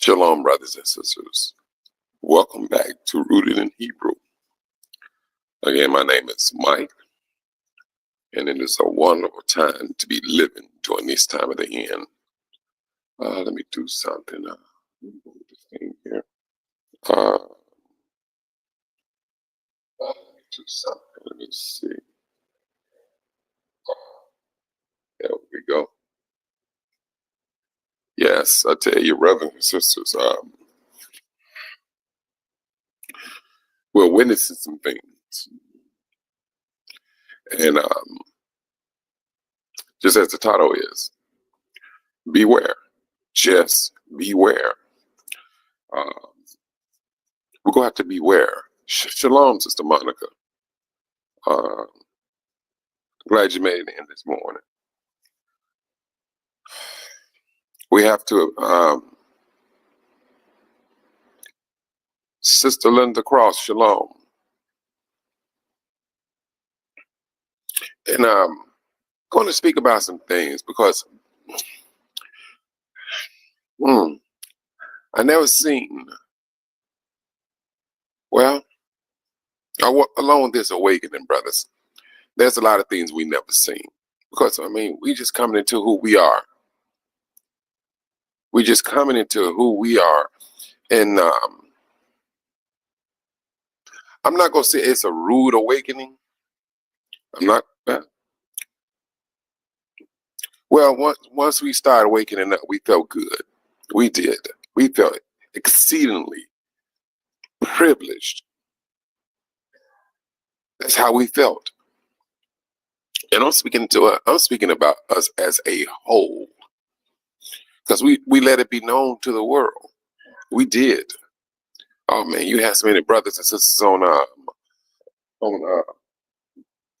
Shalom, brothers and sisters. Welcome back to Rooted in Hebrew. Again, my name is Mike, and it is a wonderful time to be living during this time of the end. Let me do something. Move this thing here. Let me do something. Let me see. There we go. Yes, I tell you, brothers and sisters, we're witnessing some things. And just as the title is, beware. Just beware. We're going to have to beware. Shalom, Sister Monica. Glad you made it in this morning. We have to, Sister Linda Cross, shalom. And I'm going to speak about some things because I never seen, well, along with this awakening, brothers, there's a lot of things we never seen. Because, we just coming into who we are. We just coming into who we are. And I'm not going to say it's a rude awakening. I'm not. Well, once we started waking up, we felt good. We did. We felt exceedingly privileged. That's how we felt. And I'm speaking about us as a whole. Because we let it be known to the world. We did. Oh man, you had so many brothers and sisters on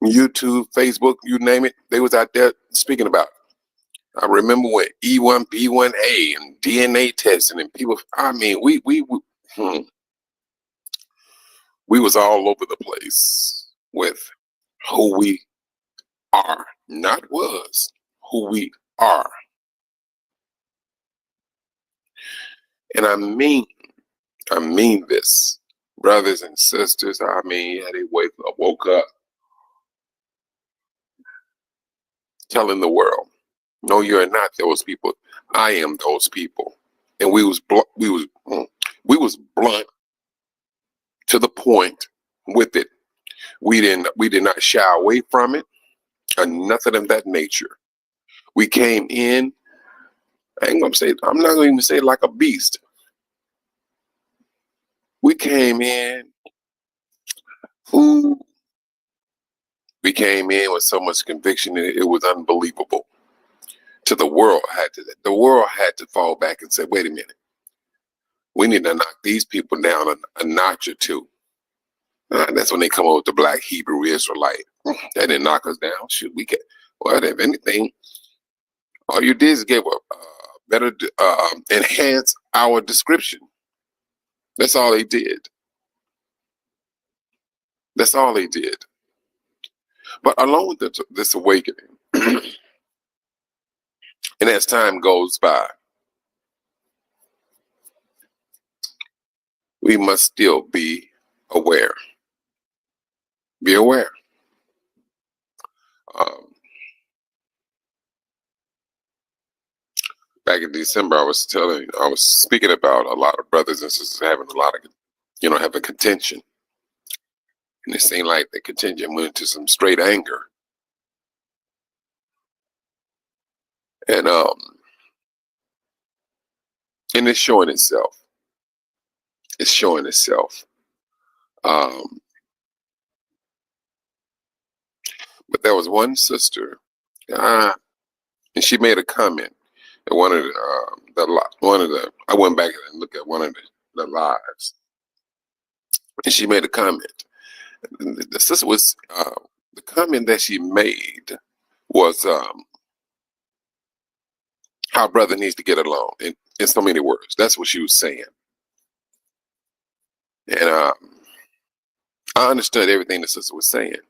YouTube, Facebook, you name it. They was out there speaking about it. I remember when E1B1A and DNA testing and people. We was all over the place with who we are, not was, who we are. And I mean this, brothers and sisters. They woke up telling the world, no, you're not those people. I am those people. And we was blunt to the point with it. We did not shy away from it or nothing of that nature. We came in, I'm not gonna even say like a beast. We came in, we came in with so much conviction that it was unbelievable. The world had to fall back and say, wait a minute, we need to knock these people down a notch or two. That's when they come up with the Black Hebrew Israelite. They didn't knock us down. Shoot, if anything, all you did is give a better, enhance our description. That's all they did. That's all they did. But along with this awakening, and as time goes by, we must still be aware. Be aware. Back in December, I was speaking about a lot of brothers and sisters having a lot of, having contention. And it seemed like the contention went into some straight anger. And it's showing itself. It's showing itself. But there was one sister, and she made a comment at one of I went back and looked at one of the lives, and she made a comment. The sister was the comment that she made was how brother needs to get along in so many words. That's what she was saying. And I understood everything the sister was saying.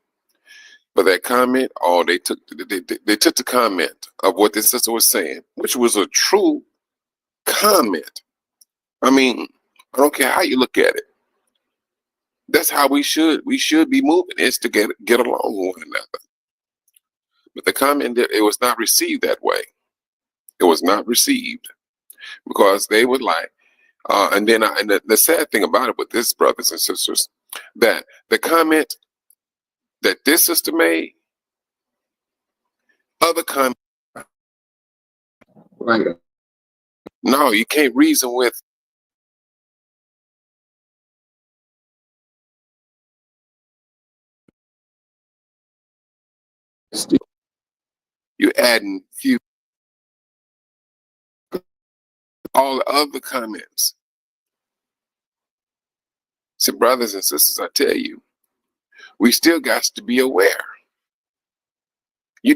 But that comment, they took the comment of what this sister was saying, which was a true comment. I mean, I don't care how you look at it. That's how we should be moving, is to get along with one another. But the comment that it was not received that way. It was not received because they would like, and then and the sad thing about it with this, brothers and sisters, that the comment that this sister made, other comment, right? No, you can't reason with. You adding few all the other comments. So, brothers and sisters, I tell you, we still got to be aware. You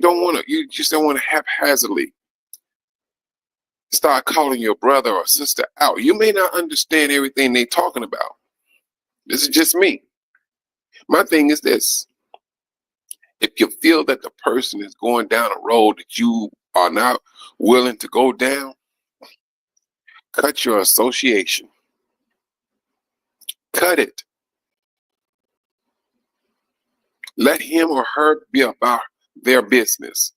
just don't want to haphazardly start calling your brother or sister out. You may not understand everything they're talking about. This is just me. My thing is this: if you feel that the person is going down a road that you are not willing to go down, cut your association. Cut it. Let him or her be about their business.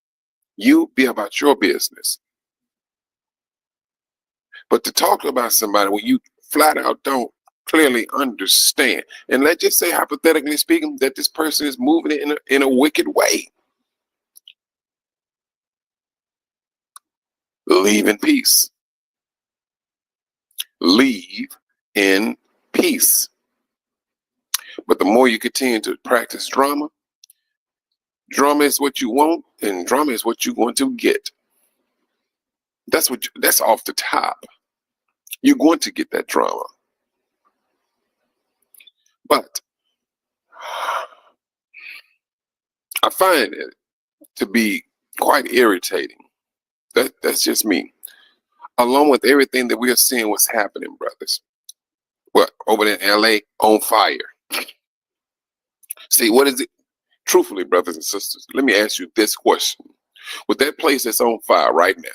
You be about your business. But to talk about somebody when you flat out don't clearly understand, and let's just say, hypothetically speaking, that this person is moving it in a wicked way, leave in peace. Leave in peace. But the more you continue to practice drama is what you want, and drama is what you're going to get. That's off the top. You're going to get that drama. But I find it to be quite irritating. That's just me. Along with everything that we are seeing what's happening, brothers. What, over there in LA, on fire. See, what is it? Truthfully, brothers and sisters, let me ask you this question. With that place that's on fire right now,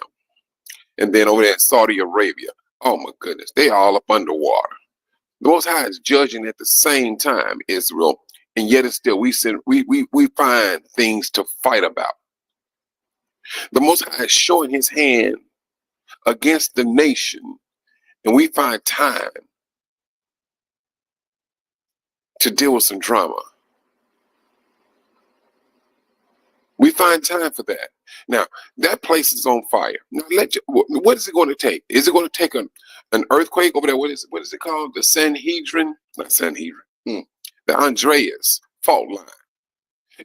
and then over there in Saudi Arabia, oh my goodness, they all up underwater. The Most High is judging at the same time, Israel, and yet it's still we find things to fight about. The Most High is showing his hand against the nation, and we find time to deal with some drama. We find time for that. Now, that place is on fire. Now, what is it going to take? Is it going to take an earthquake over there? What is it called? The Sanhedrin? Not Sanhedrin. The Andreas fault line.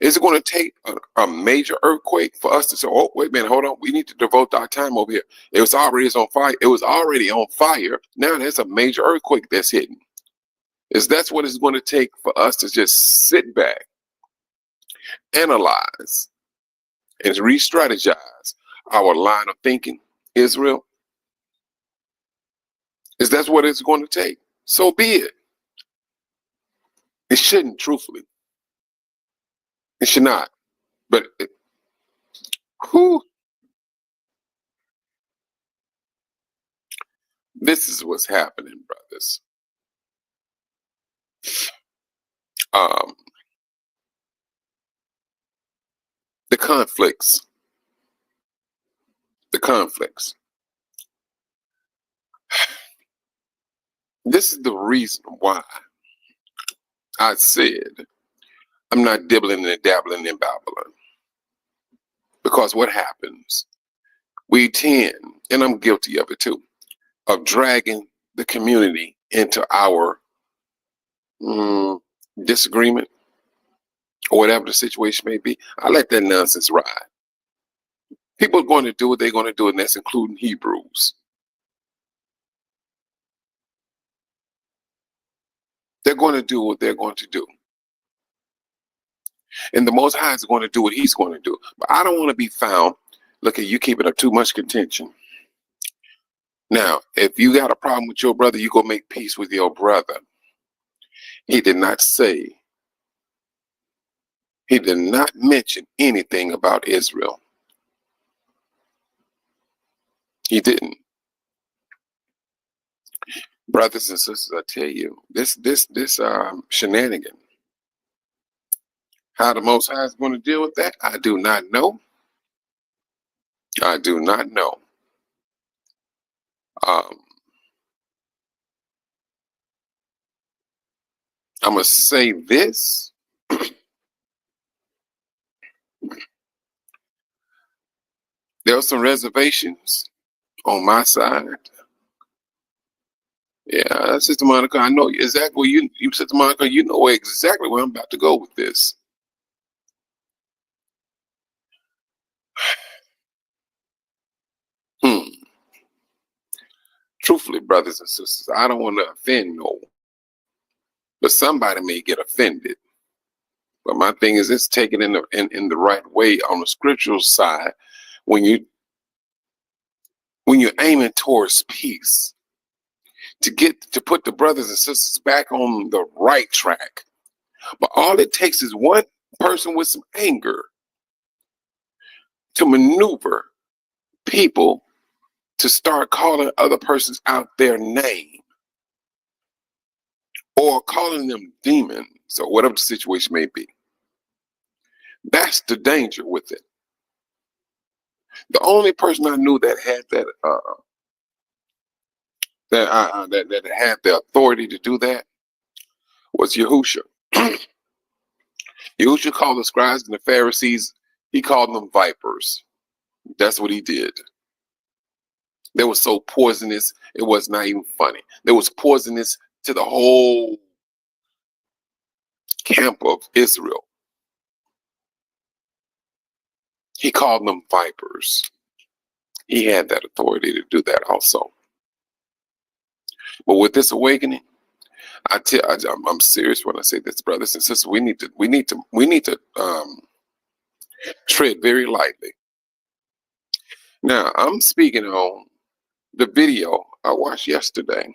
Is it going to take a major earthquake for us to say, oh, wait a minute, hold on. We need to devote our time over here. It was already on fire. It was already on fire. Now there's a major earthquake that's hitting. That's what it's going to take for us to just sit back, analyze, and re-strategize our line of thinking, Israel? That's what it's going to take? So be it. It shouldn't, truthfully. It should not. But this is what's happening, brothers. The conflicts. This is the reason why I said I'm not dibbling and dabbling in Babylon. Because what happens? We tend, and I'm guilty of it too, of dragging the community into our disagreement or whatever the situation may be. I let that nonsense ride. People are going to do what they're going to do, and that's including Hebrews. They're going to do what they're going to do. And the Most High is going to do what he's going to do. But I don't want to be found, look at you keeping up too much contention. Now, if you got a problem with your brother, you go make peace with your brother. He did not mention anything about Israel. He didn't. Brothers and sisters, I tell you, this shenanigan, how the Most High is going to deal with that, I do not know. I do not know. I'm going to say this. There are some reservations on my side. Yeah, Sister Monica, I know exactly you Sister Monica, you know exactly where I'm about to go with this. Hmm. Truthfully, brothers and sisters, I don't want to offend no one, but somebody may get offended. But my thing is, it's taken in the right way on the scriptural side. When you're aiming towards peace, to put the brothers and sisters back on the right track. But all it takes is one person with some anger to maneuver people to start calling other persons out their name or calling them demons or whatever the situation may be. That's the danger with it. The only person I knew that had that had the authority to do that was Yahusha. Yahusha called the scribes and the Pharisees, he called them vipers. That's what he did. They were so poisonous, it was not even funny. They was poisonous to the whole camp of Israel. He called them vipers. He had that authority to do that also. But with this awakening, I'm serious when I say this, brothers and sisters. We need to tread very lightly. Now, I'm speaking on the video I watched yesterday.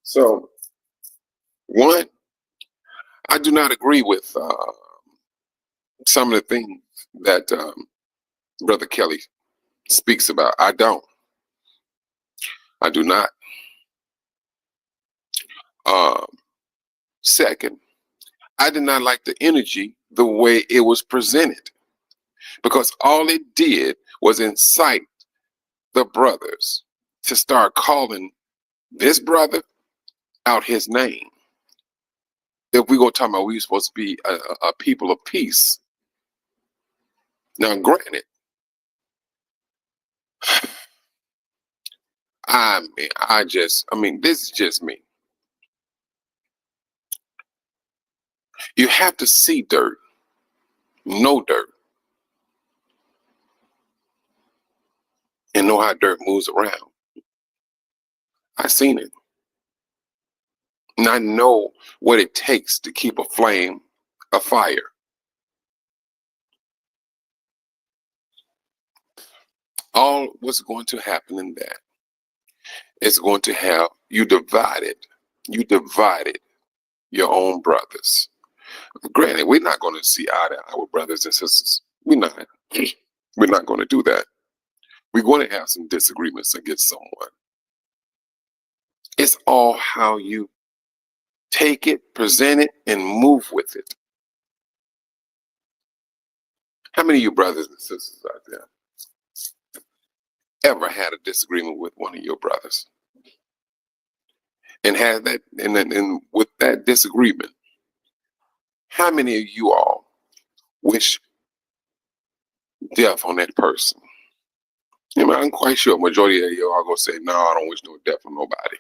So, one, I do not agree with some of the things that Brother Kelly speaks about. I don't. I do not. Um, Second, I did not like the energy the way it was presented, because all it did was incite the brothers to start calling this brother out his name. If we go talking about we're supposed to be a people of peace. Now, granted, this is just me. You have to see dirt, know dirt, and know how dirt moves around. I seen it. And I know what it takes to keep a flame a fire. All what's going to happen in that is going to have you divided your own brothers. Granted, we're not going to see eye to eye with brothers and sisters. We're not. We're not going to do that. We're going to have some disagreements against someone. It's all how you take it, present it, and move with it. How many of you brothers and sisters out there ever had a disagreement with one of your brothers? And had that, and with that disagreement, how many of you all wish death on that person? I'm quite sure a majority of you are going to say, no, I don't wish no death on nobody.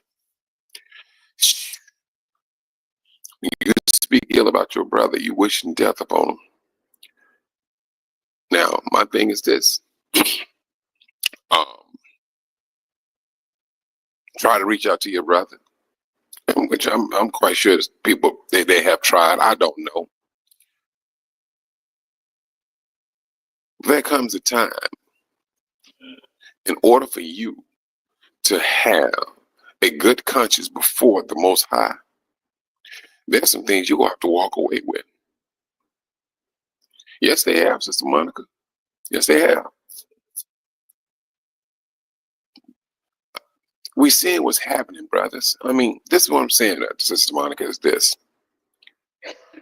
When you speak ill about your brother, you wishing death upon him. Now, my thing is this. Try to reach out to your brother, which I'm quite sure people, they have tried. I don't know. There comes a time, in order for you to have a good conscience before the Most High, there's some things you're going to have to walk away with. Yes, they have, Sister Monica. Yes, they have. We seeing what's happening, brothers. I mean, this is what I'm saying, Sister Monica, is this.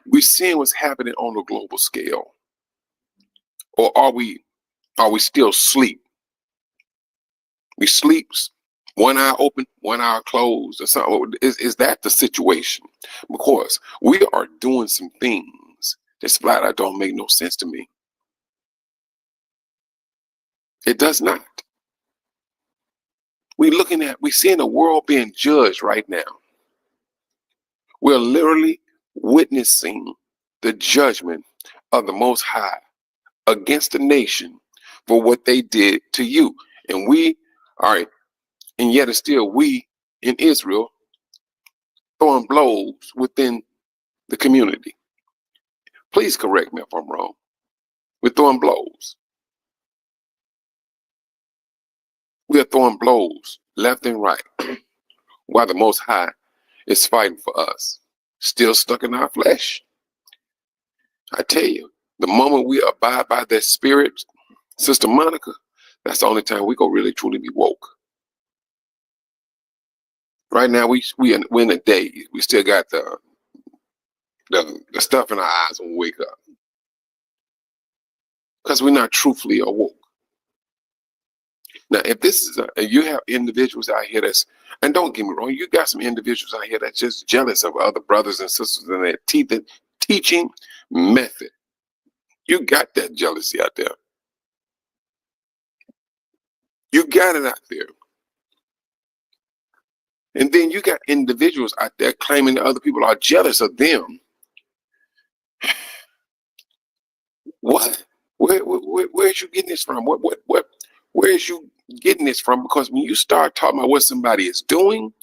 We seeing what's happening on a global scale. Or are we still asleep? We sleep, one eye open, one eye closed, or something. Is that the situation? Because we are doing some things that's flat out don't make no sense to me. It does not. We seeing the world being judged right now. We're literally witnessing the judgment of the Most High against the nation for what they did to you. And we are, and yet it's still we in Israel throwing blows within the community. Please correct me if I'm wrong. We're throwing blows. We are throwing blows left and right while the Most High is fighting for us, still stuck in our flesh. I tell you, the moment we abide by that spirit, Sister Monica, that's the only time we go really truly be woke. Right now, we're in a day. We still got the stuff in our eyes when we wake up because we're not truthfully awoke. Now, if this is you have individuals out here and don't get me wrong, you got some individuals out here that's just jealous of other brothers and sisters in their teaching method. You got that jealousy out there. You got it out there. And then you got individuals out there claiming that other people are jealous of them. What? Where's you getting this from? Where's you getting this from? Because when you start talking about what somebody is doing,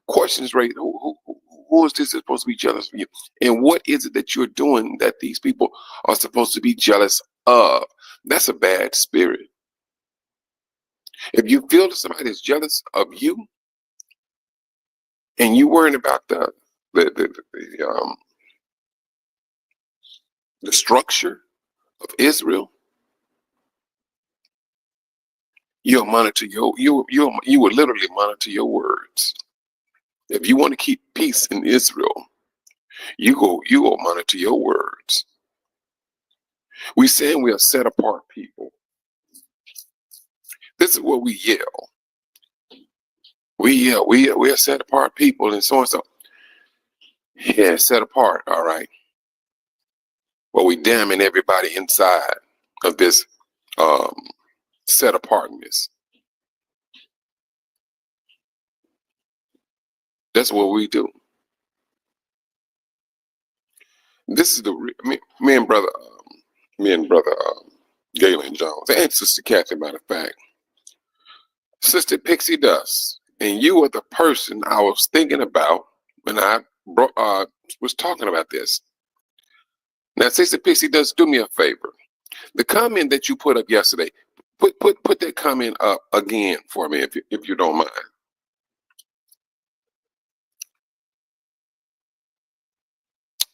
questions raised. Who is this supposed to be jealous of you? And what is it that you're doing that these people are supposed to be jealous of? That's a bad spirit. If you feel that somebody is jealous of you, and you worrying about the structure of Israel, you'll monitor you will literally monitor your words. If you want to keep peace in Israel, you will monitor your words. We saying we are set apart people. This is what we yell. We are set apart people and so and so. Yeah, set apart, all right. Well, we damning everybody inside of this set apartness. That's what we do. This is me and brother Galen Jones and Sister Kathy, matter of fact, Sister Pixie Dust, and you are the person I was thinking about when I was talking about this. Now, Sister Pixie Dust, do me a favor. The comment that you put up yesterday, put that comment up again for me, if you don't mind.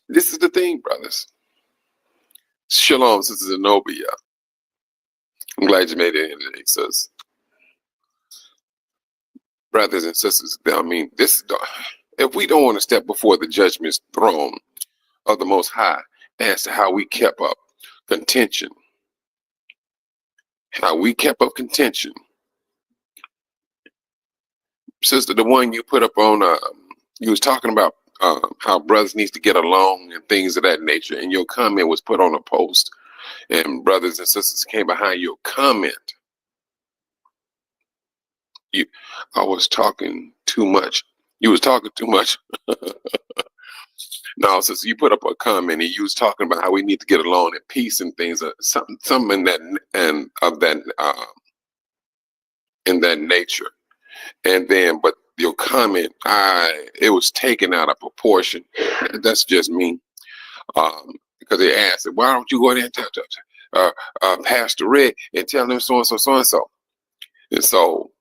This is the thing, brothers. Shalom, Sister Zenobia. I'm glad you made it in today, sis. Brothers and sisters, I mean, if we don't want to step before the judgment throne of the Most High as to how we kept up contention, sister, the one you put up on, you was talking about how brothers needs to get along and things of that nature, and your comment was put on a post, and brothers and sisters came behind your comment. I was talking too much. You was talking too much. No, since you put up a comment and you was talking about how we need to get along in peace and things, something in that and of that in that nature. And then, but your comment, it was taken out of proportion. That's just me, because they asked, why don't you go there and talk to Pastor Red and tell them so and so, so and so. And so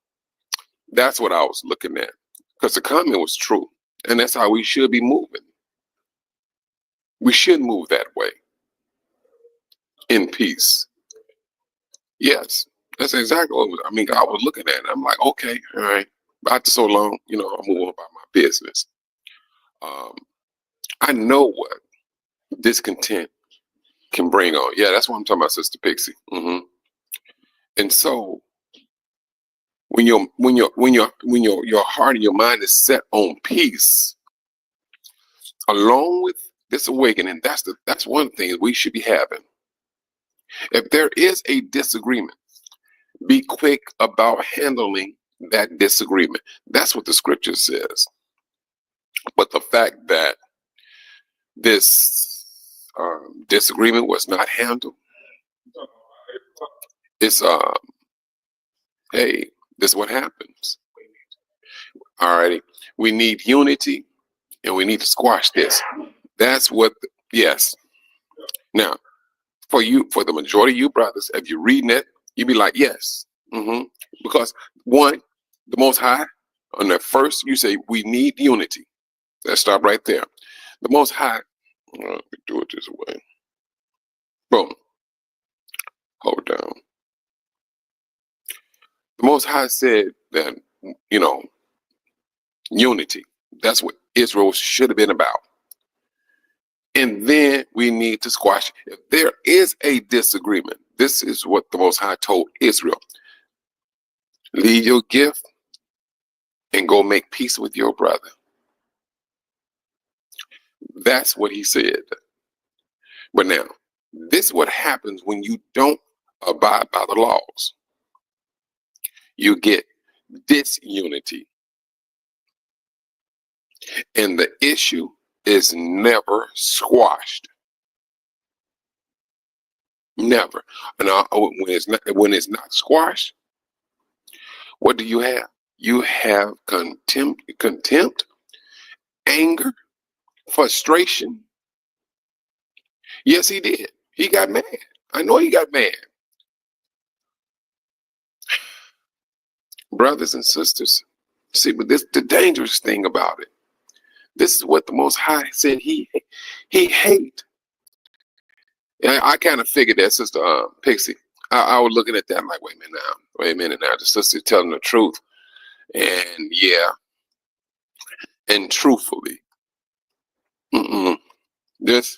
that's what I was looking at, because the comment was true, and that's how we should be moving. We should move that way, in peace. Yes, that's exactly what I mean. I was looking at it. I'm like, okay, all right. after so long, I'm moving about my business. Um, I know what discontent can bring on. Yeah, that's what I'm talking about, Sister Pixie. And so when your heart and your mind is set on peace, along with this awakening, that's one thing we should be having. If there is a disagreement, be quick about handling that disagreement. That's what the scripture says. But the fact that this disagreement was not handled, it's hey, this is what happens. Alrighty, we need unity, and we need to squash this. That's what. Yes. Now, for the majority of you brothers, if you're reading it, you be like, yes, because one, the Most High, on the first, you say we need unity. Let's stop right there. The Most High, let me do it this way. Boom. Hold down. The Most High said that, unity. That's what Israel should have been about. And then we need to squash it. If there is a disagreement, this is what the Most High told Israel. Leave your gift and go make peace with your brother. That's what he said. But now, this is what happens when you don't abide by the laws. You get disunity. And the issue is never squashed. Never. And when it's not squashed, what do you have? You have contempt, anger, frustration. Yes, he did. He got mad. I know he got mad. Brothers and sisters, see, but this the dangerous thing about it. This is what the Most High said he hate. And I kind of figured that, Sister Pixie. I was looking at that, I'm like, wait a minute now. The sister telling the truth. And yeah, and truthfully, this,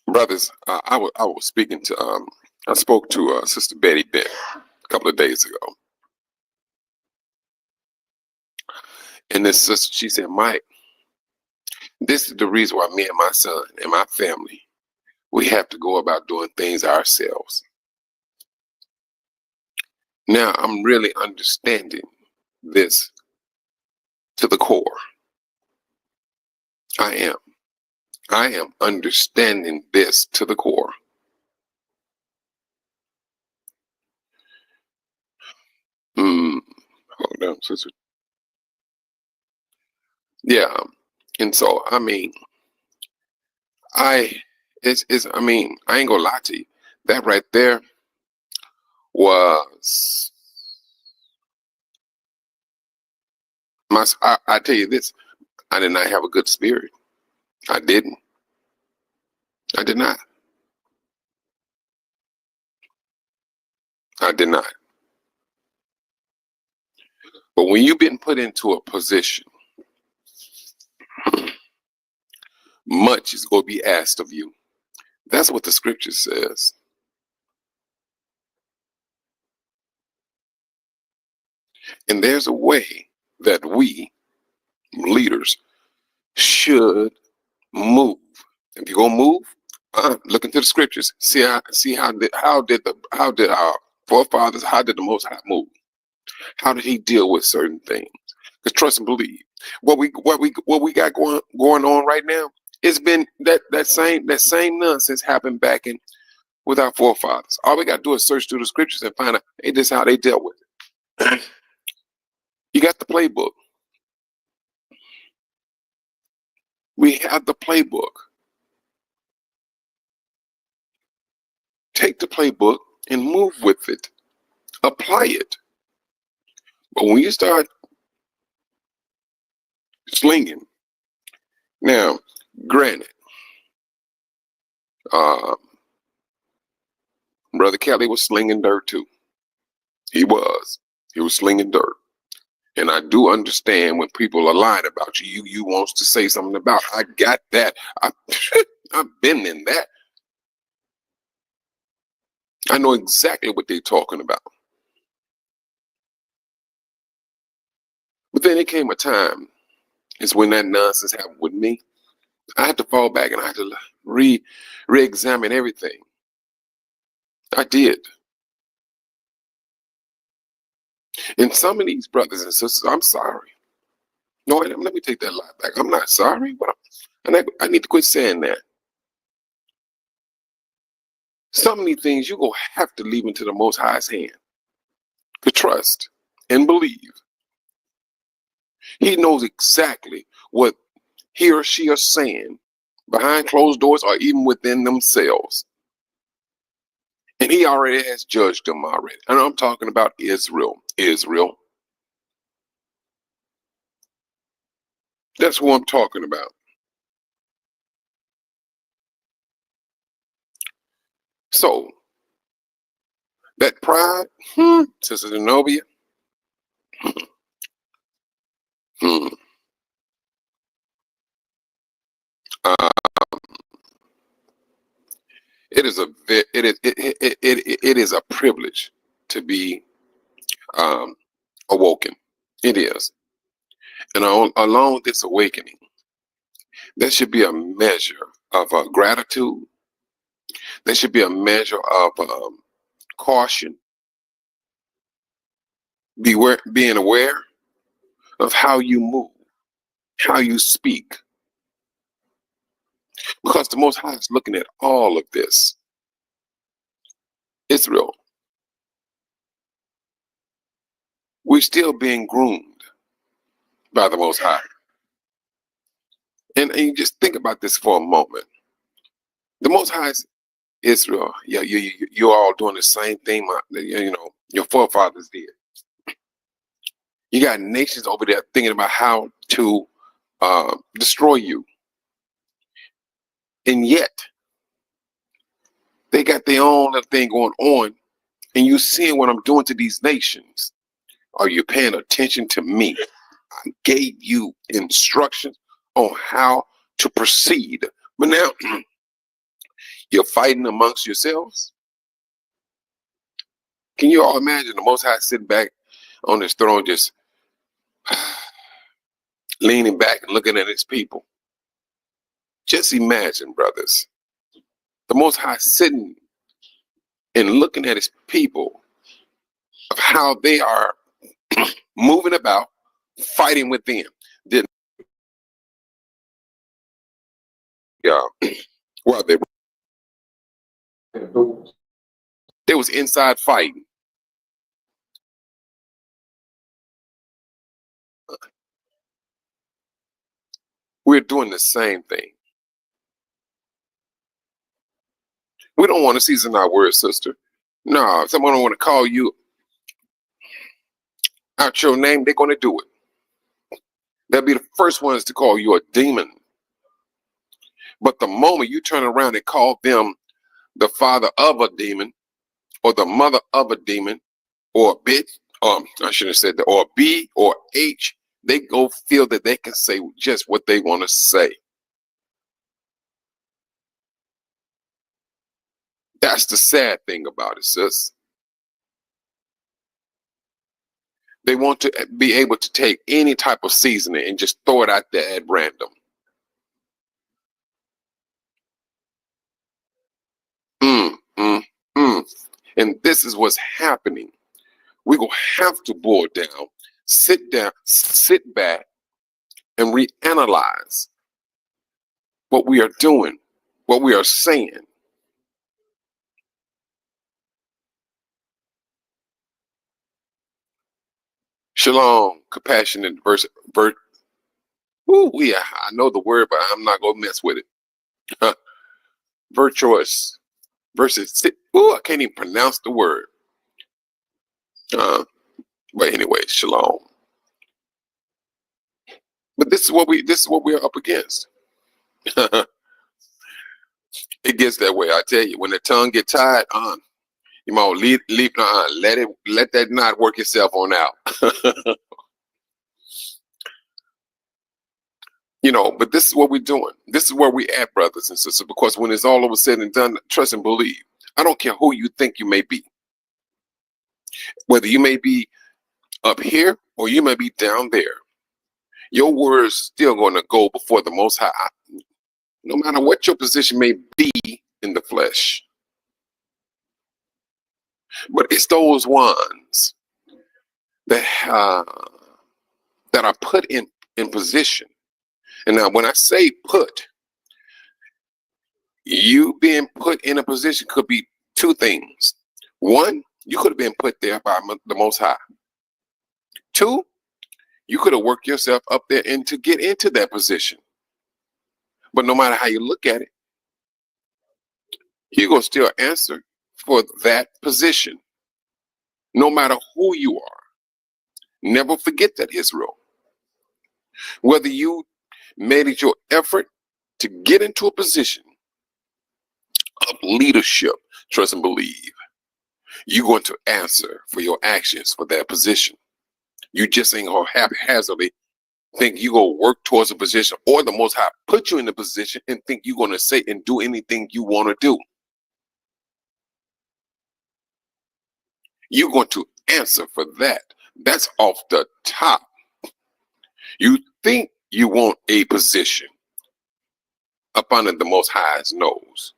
brothers, I was speaking to, I spoke to Sister Betty Bent a couple of days ago. And this sister, she said, Mike, this is the reason why me and my son and my family, we have to go about doing things ourselves. Now I'm really understanding this to the core. I am understanding this to the core. Hold on, sister. Yeah. And so, I mean, I ain't gonna lie to you. That right there was I tell you this, I did not have a good spirit. I didn't. I did not. I did not. But when you've been put into a position, much is going to be asked of you. That's what the scripture says. And there's a way that we leaders should move. If you're gonna move, look into the scriptures. See how did our forefathers, how did the Most High move? How did he deal with certain things? Because trust and believe. What we got going on right now, it's been that same nonsense happened back in with our forefathers. All we got to do is search through the scriptures and find out, hey, this is how they dealt with it. You got the playbook. We have the playbook. Take the playbook and move with it. Apply it. But when you start slinging, now, granted, Brother Kelly was slinging dirt too. He was. He was slinging dirt. And I do understand when people are lying about you. You wants to say something about. I got that. I've been in that. I know exactly what they're talking about. But then it came a time, it's when that nonsense happened with me. I had to fall back and I had to re-examine everything. I did. And some of these brothers and sisters, I'm sorry. No, let me take that lie back. I'm not sorry, but I need to quit saying that. Some of these things you gonna have to leave into the Most High's hand to trust and believe. He knows exactly what he or she are saying behind closed doors or even within themselves. And he already has judged them already. And I'm talking about Israel. Israel. That's what I'm talking about. So, that pride, Sister Zenobia, hmm, uh, it is a privilege to be awoken. It is. And along with this awakening, there should be a measure of gratitude. There should be a measure of caution, being aware of how you move, how you speak, because the Most High is looking at all of this. Israel, we're still being groomed by the Most High. And you just think about this for a moment. The Most High is Israel. Yeah, you're all doing the same thing. Your forefathers did. You got nations over there thinking about how to destroy you, and yet they got their own little thing going on. And you seeing what I'm doing to these nations. Are you paying attention to me? I gave you instructions on how to proceed. But now you're fighting amongst yourselves. Can you all imagine the Most High sitting back on his throne, just leaning back and looking at his people? Just imagine, brothers, the Most High sitting and looking at his people of how they are moving about, fighting within. Didn't well, they was inside fighting. We're doing the same thing. We don't want to season our words, sister. No, if someone don't want to call you out your name, they're going to do it. They'll be the first ones to call you a demon. But the moment you turn around and call them the father of a demon, or the mother of a demon, or a bitch, I should have said that, or B or H, they go feel that they can say just what they want to say. That's the sad thing about it, sis. They want to be able to take any type of seasoning and just throw it out there at random. Mm, mm, mm. And this is what's happening. We're going to have to boil down, sit back, and reanalyze what we are doing, what we are saying. Shalom, compassionate, yeah, I know the word, but I'm not going to mess with it. Virtuous versus, I can't even pronounce the word. But anyway, shalom. But this is what we're up against. It gets that way. I tell you, when the tongue get tied, You might let that knot work itself on out. But this is what we're doing. This is where we at, brothers and sisters, because when it's all over said and done, trust and believe. I don't care who you think you may be. Whether you may be up here or you may be down there, your word's still going to go before the Most High, no matter what your position may be in the flesh. But it's those ones that are put in position. And now when I say put, you being put in a position could be two things. One, you could have been put there by the Most High. Two, you could have worked yourself up there and to get into that position. But no matter how you look at it, you're going to still answer for that position, no matter who you are. Never forget that, Israel. Whether you made it your effort to get into a position of leadership, trust and believe, you're going to answer for your actions for that position. You just ain't going to haphazardly think you're going to work towards a position, or the Most High put you in a position and think you're going to say and do anything you want to do. You're going to answer for that. That's off the top. You think you want a position up under the Most High's nose.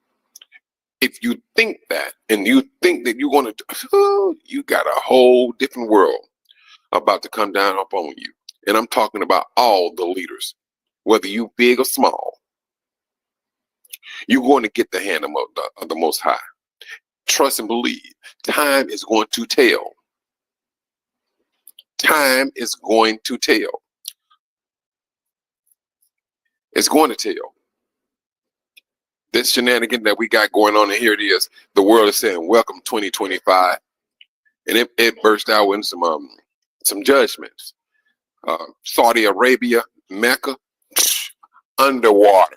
If you think that, and you think that you're going to, you got a whole different world about to come down upon you. And I'm talking about all the leaders, whether you big or small. You're going to get the hand of the Most High. Trust and believe. Time is going to tell. Time is going to tell. It's going to tell. This shenanigan that we got going on, and here it is. The world is saying, welcome 2025. And it burst out with some judgments. Saudi Arabia, Mecca, underwater.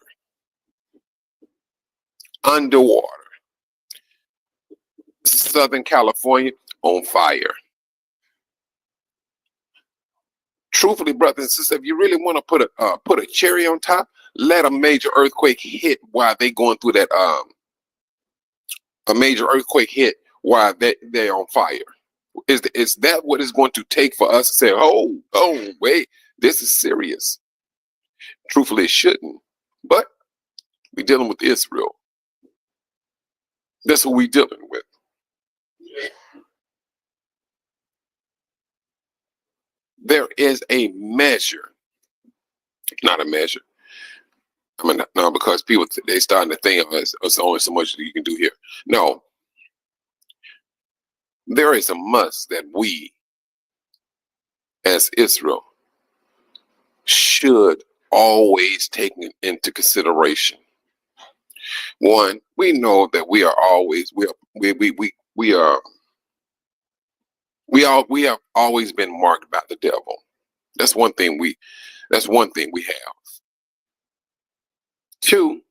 Southern California, on fire. Truthfully, brothers and sisters, if you really want to put a cherry on top, let a major earthquake hit while they going through that. A major earthquake hit while they're on fire. Is that what it's going to take for us to say, oh, wait, this is serious? Truthfully, it shouldn't. But we're dealing with Israel. That's what we're dealing with. There is a measure, not a measure. I mean, no, because people, they starting to think it's only so much that you can do here. No. There is a must that we, as Israel, should always take into consideration. One, we know that we have always been marked by the devil. That's one thing we have. Two,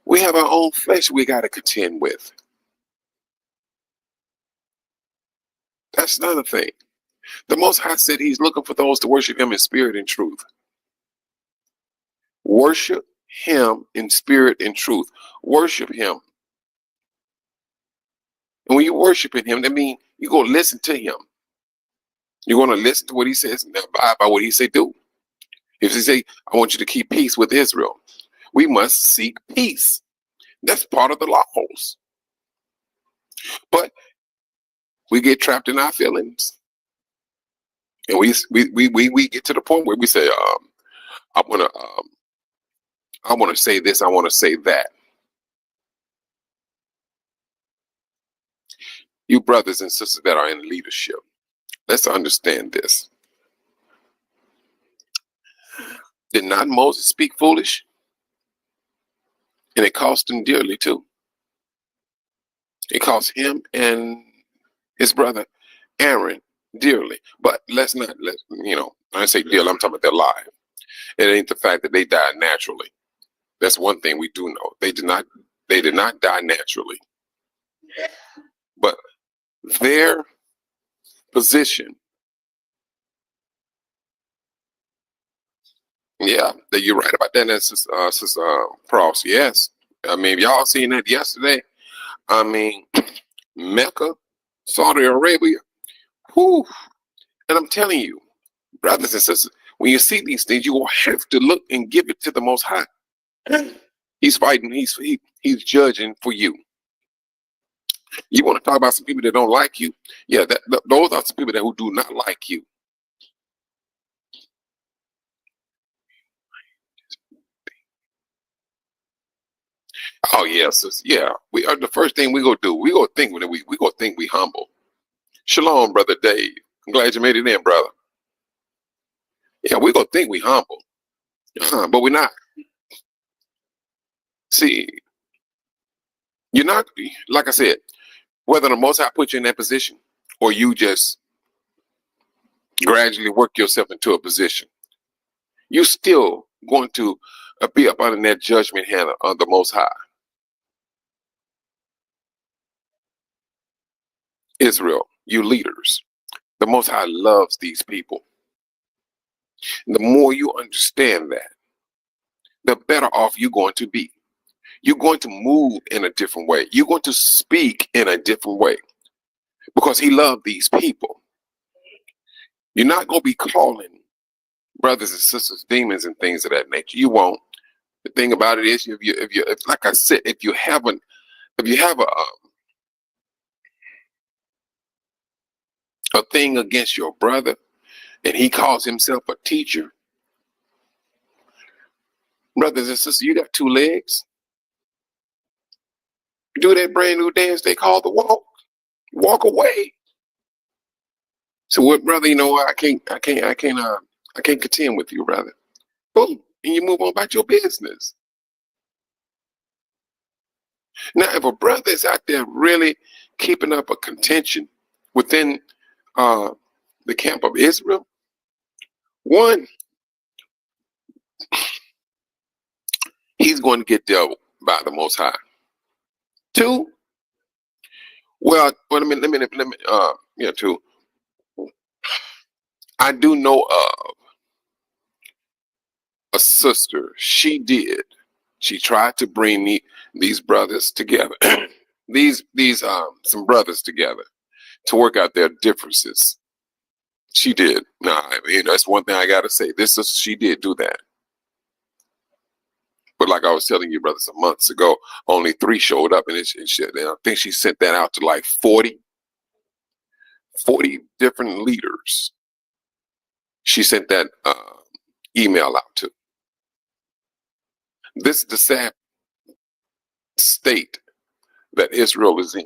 we have our own flesh we got to contend with. That's another thing. The Most High said he's looking for those to worship him in spirit and truth. Worship him in spirit and truth. Worship him. And when you worship him, that means you're going to listen to him. You're going to listen to what he says and abide by what he say do. If he say, I want you to keep peace with Israel, we must seek peace. That's part of the laws. But we get trapped in our feelings. And we get to the point where we say, I want to say this, I want to say that. You brothers and sisters that are in leadership, let's understand this. Did not Moses speak foolish? And it cost him dearly too. It cost him and his brother Aaron dearly. But I say dearly, I'm talking about their lives. It ain't the fact that they died naturally. That's one thing we do know. They did not They did not die naturally, but their position, yeah, that you're right about that. That's Pross. Yes, I mean, y'all seen that yesterday. I mean, Mecca, Saudi Arabia. Whew. And I'm telling you, brothers and sisters, when you see these things, you will have to look and give it to the Most High. He's fighting. He's judging for you. You want to talk about some people that don't like you? Yeah, those are some people who do not like you. Oh yes, yeah. We are the first thing we go do. We go think when we go think we humble. Shalom, brother Dave. I'm glad you made it in, brother. Yeah, we go think we humble, but we're not. See, you're not. Like I said, whether the Most High put you in that position or you just gradually work yourself into a position, you're still going to be up under that judgment hand of the Most High. Israel, you leaders, the Most High loves these people. And the more you understand that, the better off you're going to be. You're going to move in a different way. You're going to speak in a different way because He loved these people. You're not going to be calling brothers and sisters demons and things of that nature. You won't. The thing about it is, if like I said, if you have a thing against your brother and he calls himself a teacher, brothers and sisters, you got two legs. Do that brand new dance they call the walk. Walk away. So what, brother? You know what? I can't contend with you, brother. Boom, and you move on about your business. Now, if a brother is out there really keeping up a contention within the camp of Israel, one, he's going to get dealt by the Most High. Two, two. I do know of a sister. She tried to bring these brothers together, these some brothers together to work out their differences. She did. Nah, that's one thing I gotta say. She did do that. But like I was telling you, brother, some months ago, only 3 showed up, and I think she sent that out to like 40 different leaders. She sent that email out to. This is the sad state that Israel is in.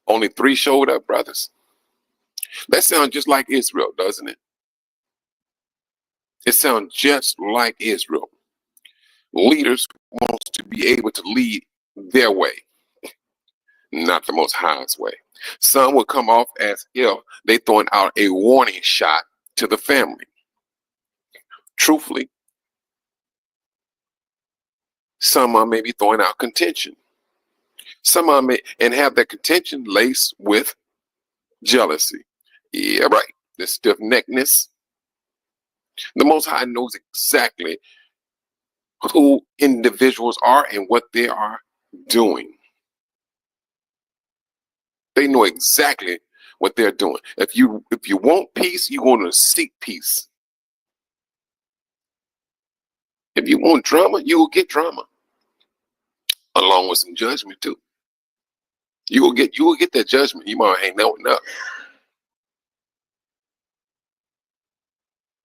Only 3 showed up, brothers. That sounds just like Israel, doesn't it? It sounds just like Israel. Leaders want to be able to lead their way, not the Most High's way. Some will come off as if they throwing out a warning shot to the family. Truthfully, some are maybe throwing out contention. Some are and have that contention laced with jealousy. Yeah, right. The stiff-neckedness. The Most High knows exactly who individuals are and what they are doing. They know exactly what they're doing. If you want peace, you're going to seek peace. If you want drama, you will get drama, along with some judgment too. You will get that judgment. You might hang that one up.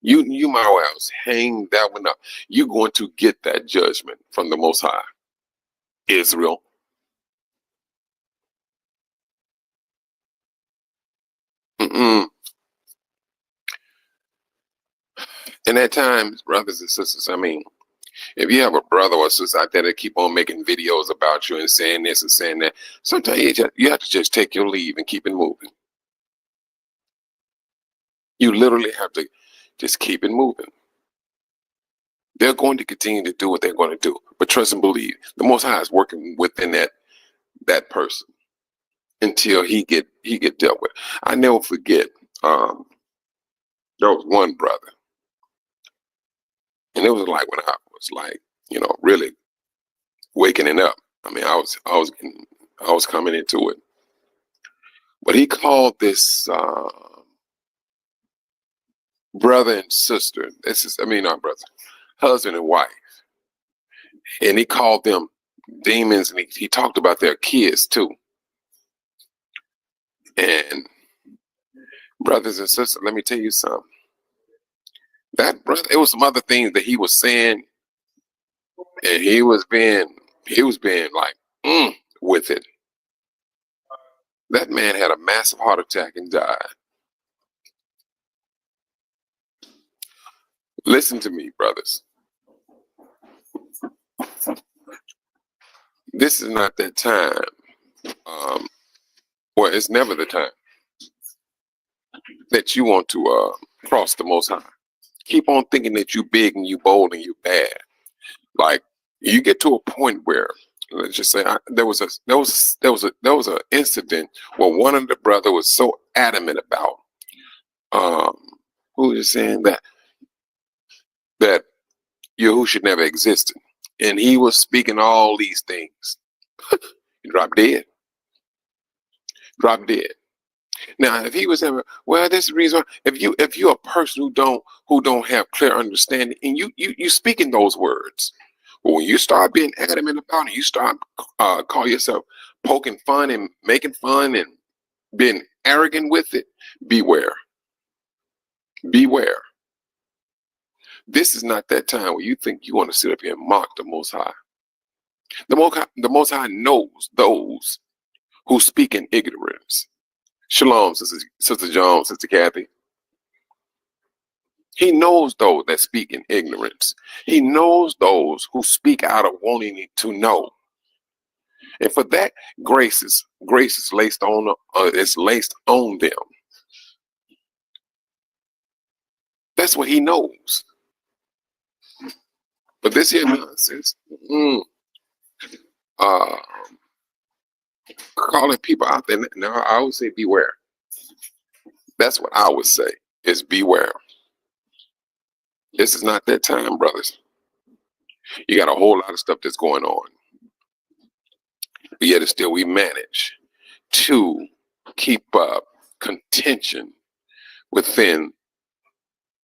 You might well hang that one up. You're going to get that judgment from the Most High. Israel. And at times, brothers and sisters, I mean, if you have a brother or sister out there that keep on making videos about you and saying this and saying that, sometimes you have to just take your leave and keep it moving. You literally have to just keep it moving. They're going to continue to do what they're going to do. But trust and believe, the Most High is working within that person until he get dealt with. I never forget. There was one brother, and it was like when I was like, really waking it up. I mean, I was coming into it. But he called this brother and sister. Not brother, husband and wife, and he called them demons, and he talked about their kids too. And brothers and sisters, let me tell you something. That brother, it was some other things that he was saying, and he was being like with it. That man had a massive heart attack and died. Listen to me, brothers. This is not that time. Well, it's never the time that you want to cross the Most High. Keep on thinking that you big and you bold and you bad. Like, you get to a point where, let's just say, there was an incident where one of the brother was so adamant about who was saying that Yahushua never existed, and he was speaking all these things. He dropped dead. Dropped dead. Now, if he was ever, well, this is the reason why, if you're a person who don't have clear understanding, and you speaking those words, but when you start being adamant about it, you start call yourself poking fun and making fun and being arrogant with it, beware. Beware. This is not that time where you think you want to sit up here and mock the Most High. The Most High knows those who speak in ignorance. Shalom, Sister Jones, Sister Kathy. He knows those that speak in ignorance. He knows those who speak out of wanting to know. And for that, grace is laced on them. That's what he knows. But this here nonsense, calling people out there. Now, I would say beware. That's what I would say, is beware. This is not that time, brothers. You got a whole lot of stuff that's going on. But yet still we manage to keep up contention within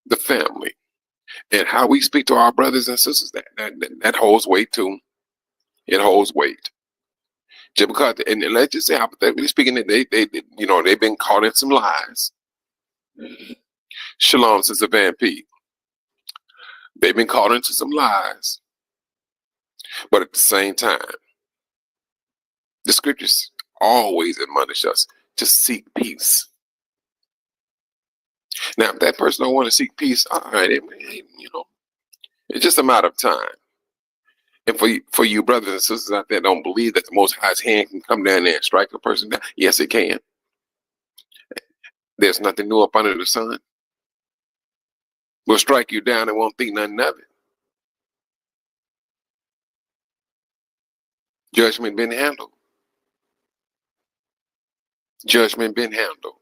the family. And how we speak to our brothers and sisters, that holds weight too. It holds weight. Just because, and let's just say, hypothetically speaking, they've been caught in some lies. Shalom, Sister Van P. They've been caught into some lies. But at the same time, the scriptures always admonish us to seek peace. Now, if that person don't want to seek peace, all right, it's just a matter of time. And for you brothers and sisters out there that don't believe that the Most High's hand can come down there and strike a person down, yes, it can. There's nothing new up under the sun. We'll strike you down and won't think nothing of it. Judgment been handled. Judgment been handled.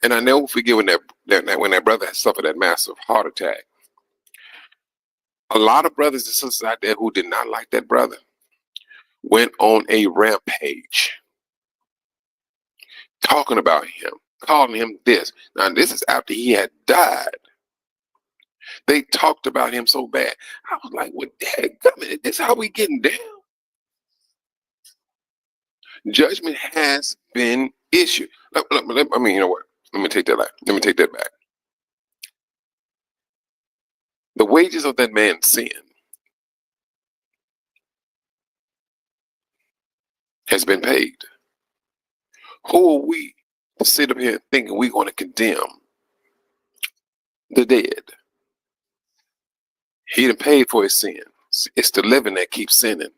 And I never forget when that brother had suffered that massive heart attack. A lot of brothers and sisters out there who did not like that brother went on a rampage talking about him, calling him this. Now, this is after he had died. They talked about him so bad. I was like, well, dadgummit, this is how we getting down. Judgment has been issued. I mean, you know what? Let me take that back. Let me take that back. The wages of that man's sin has been paid. Who are we to sit up here thinking we're going to condemn the dead? He done paid for his sin. It's the living that keeps sinning.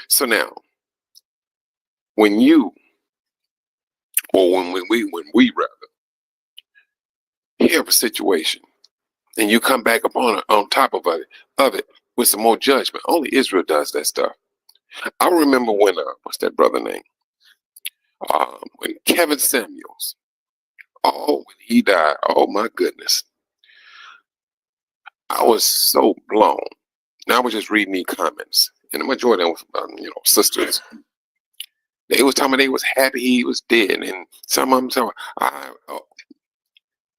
So now, when you, or when we rather, hear of a situation and you come back upon it, on top of it with some more judgment. Only Israel does that stuff. I remember when what's that brother name? When Kevin Samuels. Oh, when he died. Oh my goodness, I was so blown. Now I was just reading these comments, and the majority of them, sisters. They was telling me they was happy he was dead, and some of them telling,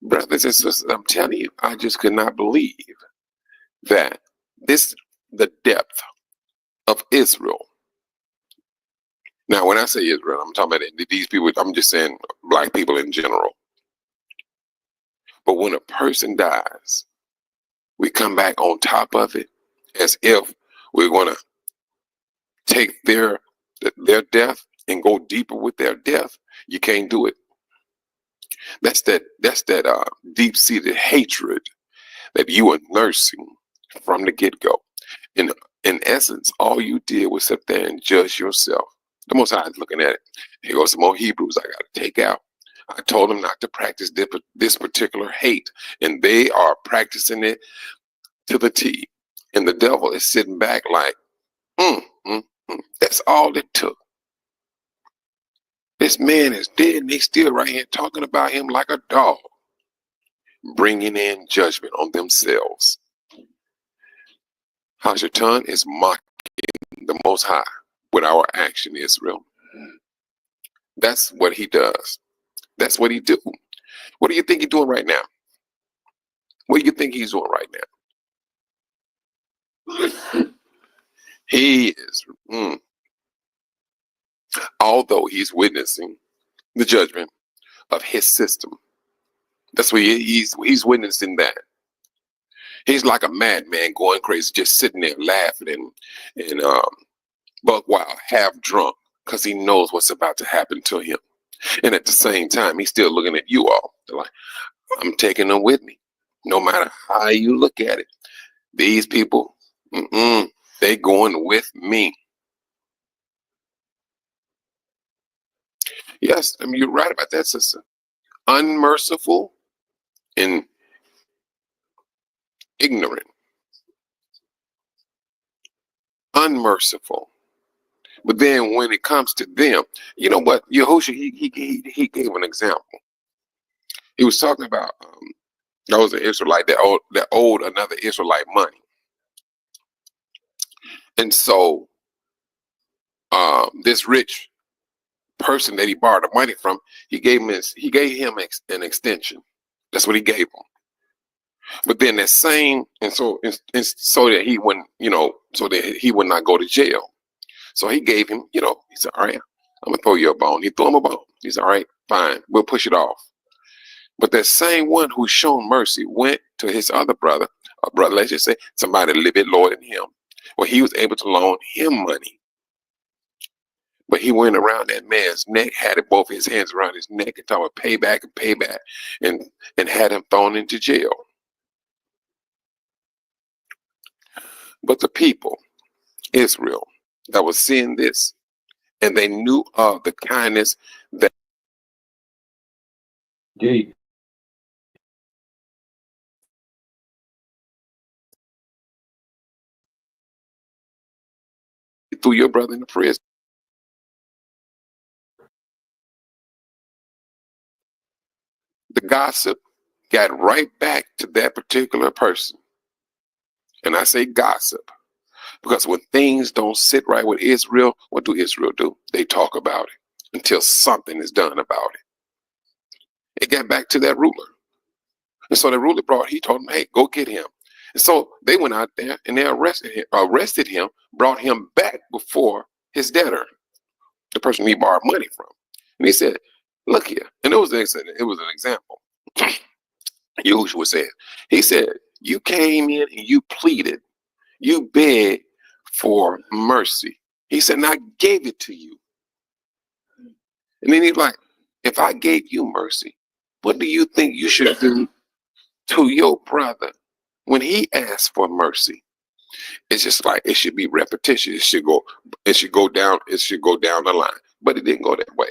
brothers and sisters, I'm telling you, I just could not believe that the depth of Israel. Now, when I say Israel, I'm talking about these people. I'm just saying black people in general. But when a person dies, we come back on top of it as if we're going to take their death and go deeper with their death. You can't do it. That's that deep-seated hatred that you are nursing from the get-go. In essence, all you did was sit there and judge yourself. The Most High is looking at it. Here goes some more Hebrews I got to take out. I told them not to practice this particular hate, and they are practicing it to the T. And the devil is sitting back like, that's all it took. This man is dead, and they still right here talking about him like a dog, bringing in judgment on themselves. Hashatan is mocking the Most High with our action, Israel. That's what he does. That's what he do. What do you think he's doing right now? What do you think he's doing right now? He is, although he's witnessing the judgment of his system. That's what he's witnessing that. He's like a madman going crazy, just sitting there laughing and buck wild, half drunk, because he knows what's about to happen to him. And at the same time, he's still looking at you all. They're like, I'm taking them with me. No matter how you look at it, these people, they going with me. Yes, I mean, you're right about that, sister. Unmerciful and ignorant. Unmerciful. But then when it comes to them, you know what? Yahushua, he gave an example. He was talking about there was an Israelite that owed another Israelite money. And so this rich person that he borrowed the money from, he gave him an extension. That's what he gave him. But then that same, so that he wouldn't, so that he would not go to jail. So he gave him, he said, all right, I'm gonna throw you a bone. He threw him a bone. He said, all right, fine, we'll push it off. But that same one who shown mercy went to his other brother, let's just say somebody a little bit lower than him. Well, he was able to loan him money. But he went around that man's neck, had it both his hands around his neck and talking about payback, and had him thrown into jail. But the people, Israel, that was seeing this, and they knew of the kindness that gave threw your brother in the prison. The gossip got right back to that particular person. And I say gossip because when things don't sit right with Israel, what do Israel do? They talk about it until something is done about it. It got back to that ruler. And so the ruler he told him, hey, go get him. And so they went out there and they arrested him, brought him back before his debtor, the person he borrowed money from. And he said, look here. And it was an example. Yahushua said, he said, you came in and you pleaded, you begged for mercy. He said, and I gave it to you. And then he's like, if I gave you mercy, what do you think you should do to your brother when he asks for mercy? It's just like it should be repetition. It should go down the line. But it didn't go that way.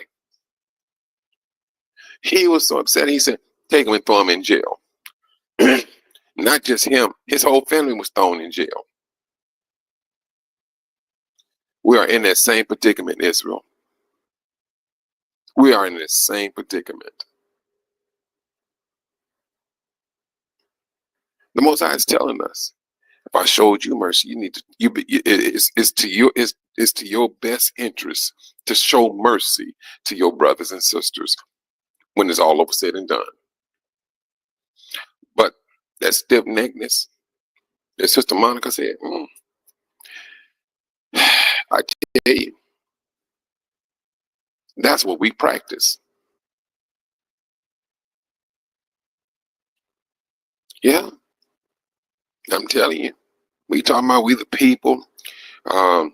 He was so upset. He said, take him and throw him in jail. Not just him, his whole family was thrown in jail. We are in that same predicament, Israel. We are in the same predicament. The Most High is telling us, if I showed you mercy, you need to. It's to your best interest to show mercy to your brothers and sisters when it's all over said and done. But that stiff neckness, that Sister Monica said, I tell you, that's what we practice. Yeah, I'm telling you. We talking about we the people. Y'all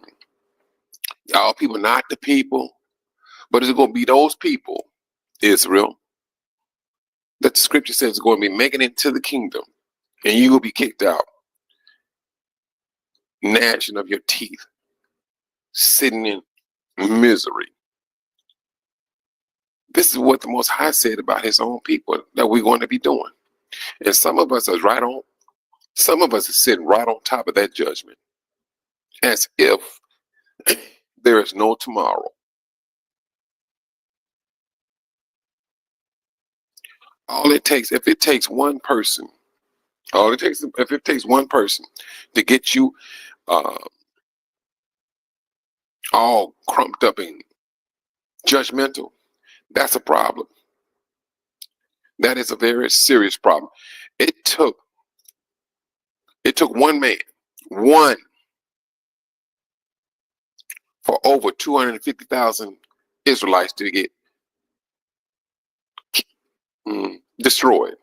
people not the people. But it's going to be those people, Israel, that the scripture says is going to be making it to the kingdom. And you will be kicked out, gnashing of your teeth, sitting in misery. This is what the Most High said about his own people that we're going to be doing. And some of us some of us are sitting right on top of that judgment as if there is no tomorrow. If it takes one person to get you all crumped up and judgmental, that's a problem. That is a very serious problem. It took one man, for over 250,000 Israelites to get destroyed.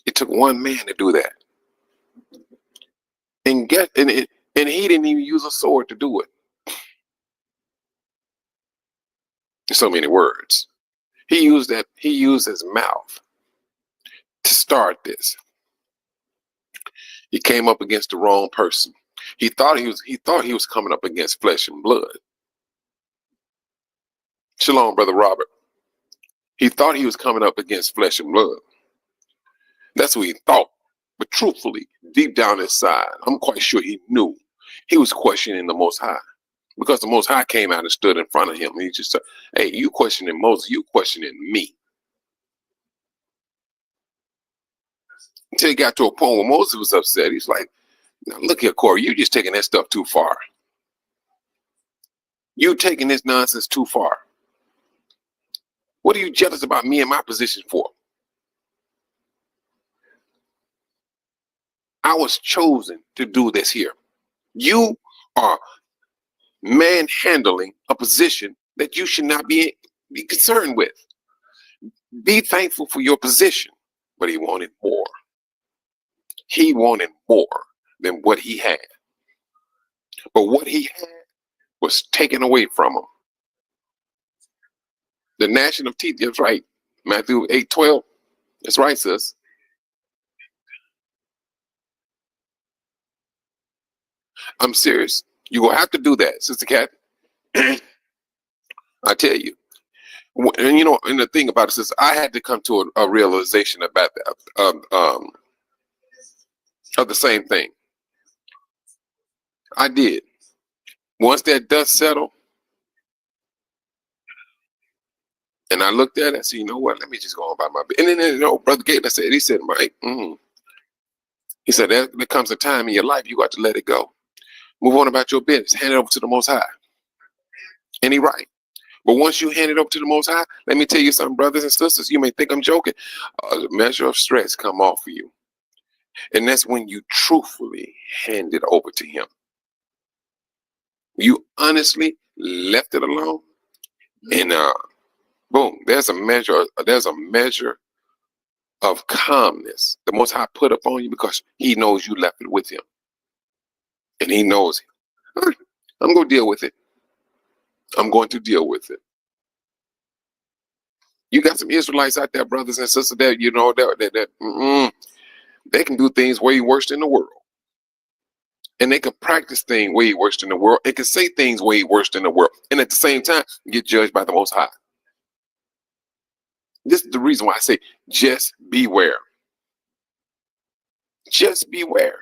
It took one man to do that. And he didn't even use a sword to do it. In so many words. He used his mouth to start this. He came up against the wrong person. He thought he was coming up against flesh and blood. Shalom, Brother Robert. He thought he was coming up against flesh and blood. That's what he thought. But truthfully, deep down inside, I'm quite sure he knew he was questioning the Most High. Because the Most High came out and stood in front of him. And he just said, hey, you questioning Moses, you questioning me. Until he got to a point where Moses was upset. He's like, now look here, Corey, you just taking that stuff too far. You taking this nonsense too far. What are you jealous about me and my position for? I was chosen to do this here. You are manhandling a position that you should not be concerned with. Be thankful for your position. But he wanted more. He wanted more than what he had. But what he had was taken away from him. The gnashing of teeth, that's right. Matthew 8:12. That's right, sis. I'm serious. You're going to have to do that, Sister Cat. I tell you. And and the thing about it is, I had to come to a realization about that, of the same thing. I did. Once that dust settled, and I looked at it, I said, you know what? Let me just go on by my business. And then, Brother Gaten said, Mike, he said, there comes a time in your life you got to let it go. Move on about your business. Hand it over to the Most High. And he right. But once you hand it over to the Most High, let me tell you something, brothers and sisters. You may think I'm joking. A measure of stress come off of you. And that's when you truthfully hand it over to him. You honestly left it alone. And boom, there's a measure of calmness the Most High put upon you because he knows you left it with him. And he knows, I'm going to deal with it. I'm going to deal with it. You got some Israelites out there, brothers and sisters, that they can do things way worse than the world. And they can practice things way worse than the world. They can say things way worse than the world. And at the same time, get judged by the Most High. This is the reason why I say, just beware. Just beware.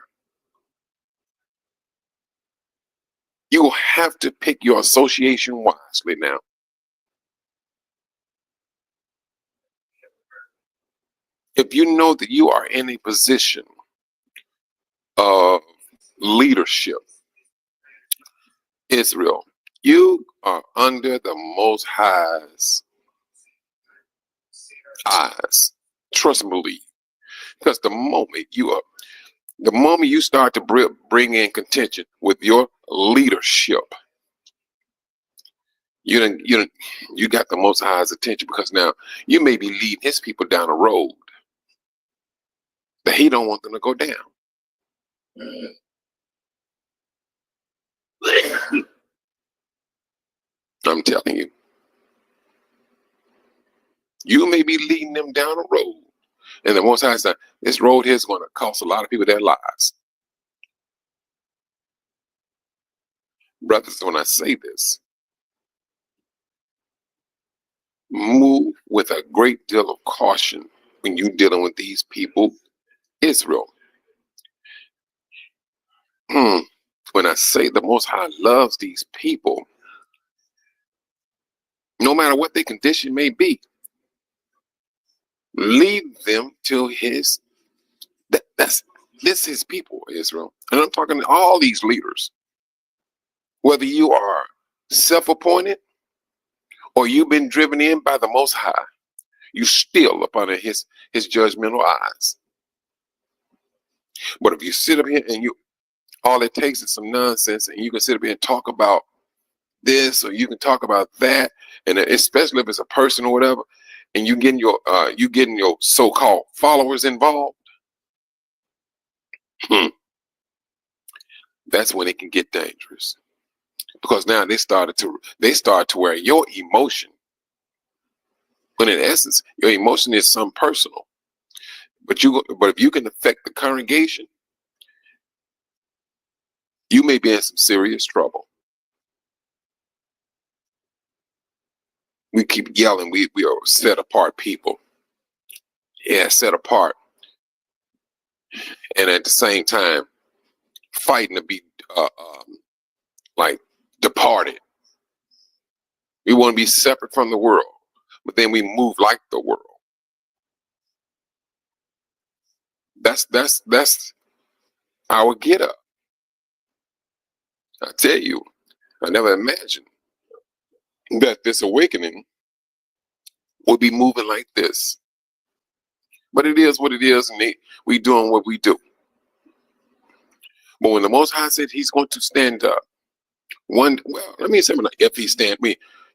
You have to pick your association wisely now. If you know that you are in a position of leadership, Israel, you are under the Most High's eyes. Trust and believe. Because the moment you start to bring in contention with your leadership, you got the Most High's attention, because now you may be leading his people down a road that he don't want them to go down. I'm telling you, you may be leading them down a road, and the Most High said, this road here is going to cost a lot of people their lives. Brothers, when I say this, move with a great deal of caution when you're dealing with these people, Israel. When I say the Most High loves these people, no matter what their condition may be, lead them to his, this is his people, Israel. And I'm talking to all these leaders. Whether you are self-appointed or you've been driven in by the Most High, you still up under his judgmental eyes. But if you sit up here and all it takes is some nonsense, and you can sit up here and talk about this, or you can talk about that, and especially if it's a person or whatever, and you getting your so-called followers involved, that's when it can get dangerous. Because now they start to wear your emotion, when in essence your emotion is some personal. But if you can affect the congregation, you may be in some serious trouble. We keep yelling, we are set apart people. Yeah, set apart. And at the same time, fighting to be like departed. We want to be separate from the world, but then we move like the world. That's our get up. I tell you, I never imagined that this awakening would be moving like this. But it is what it is, and we doing what we do. But when the Most High said he's going to stand up, let me say, if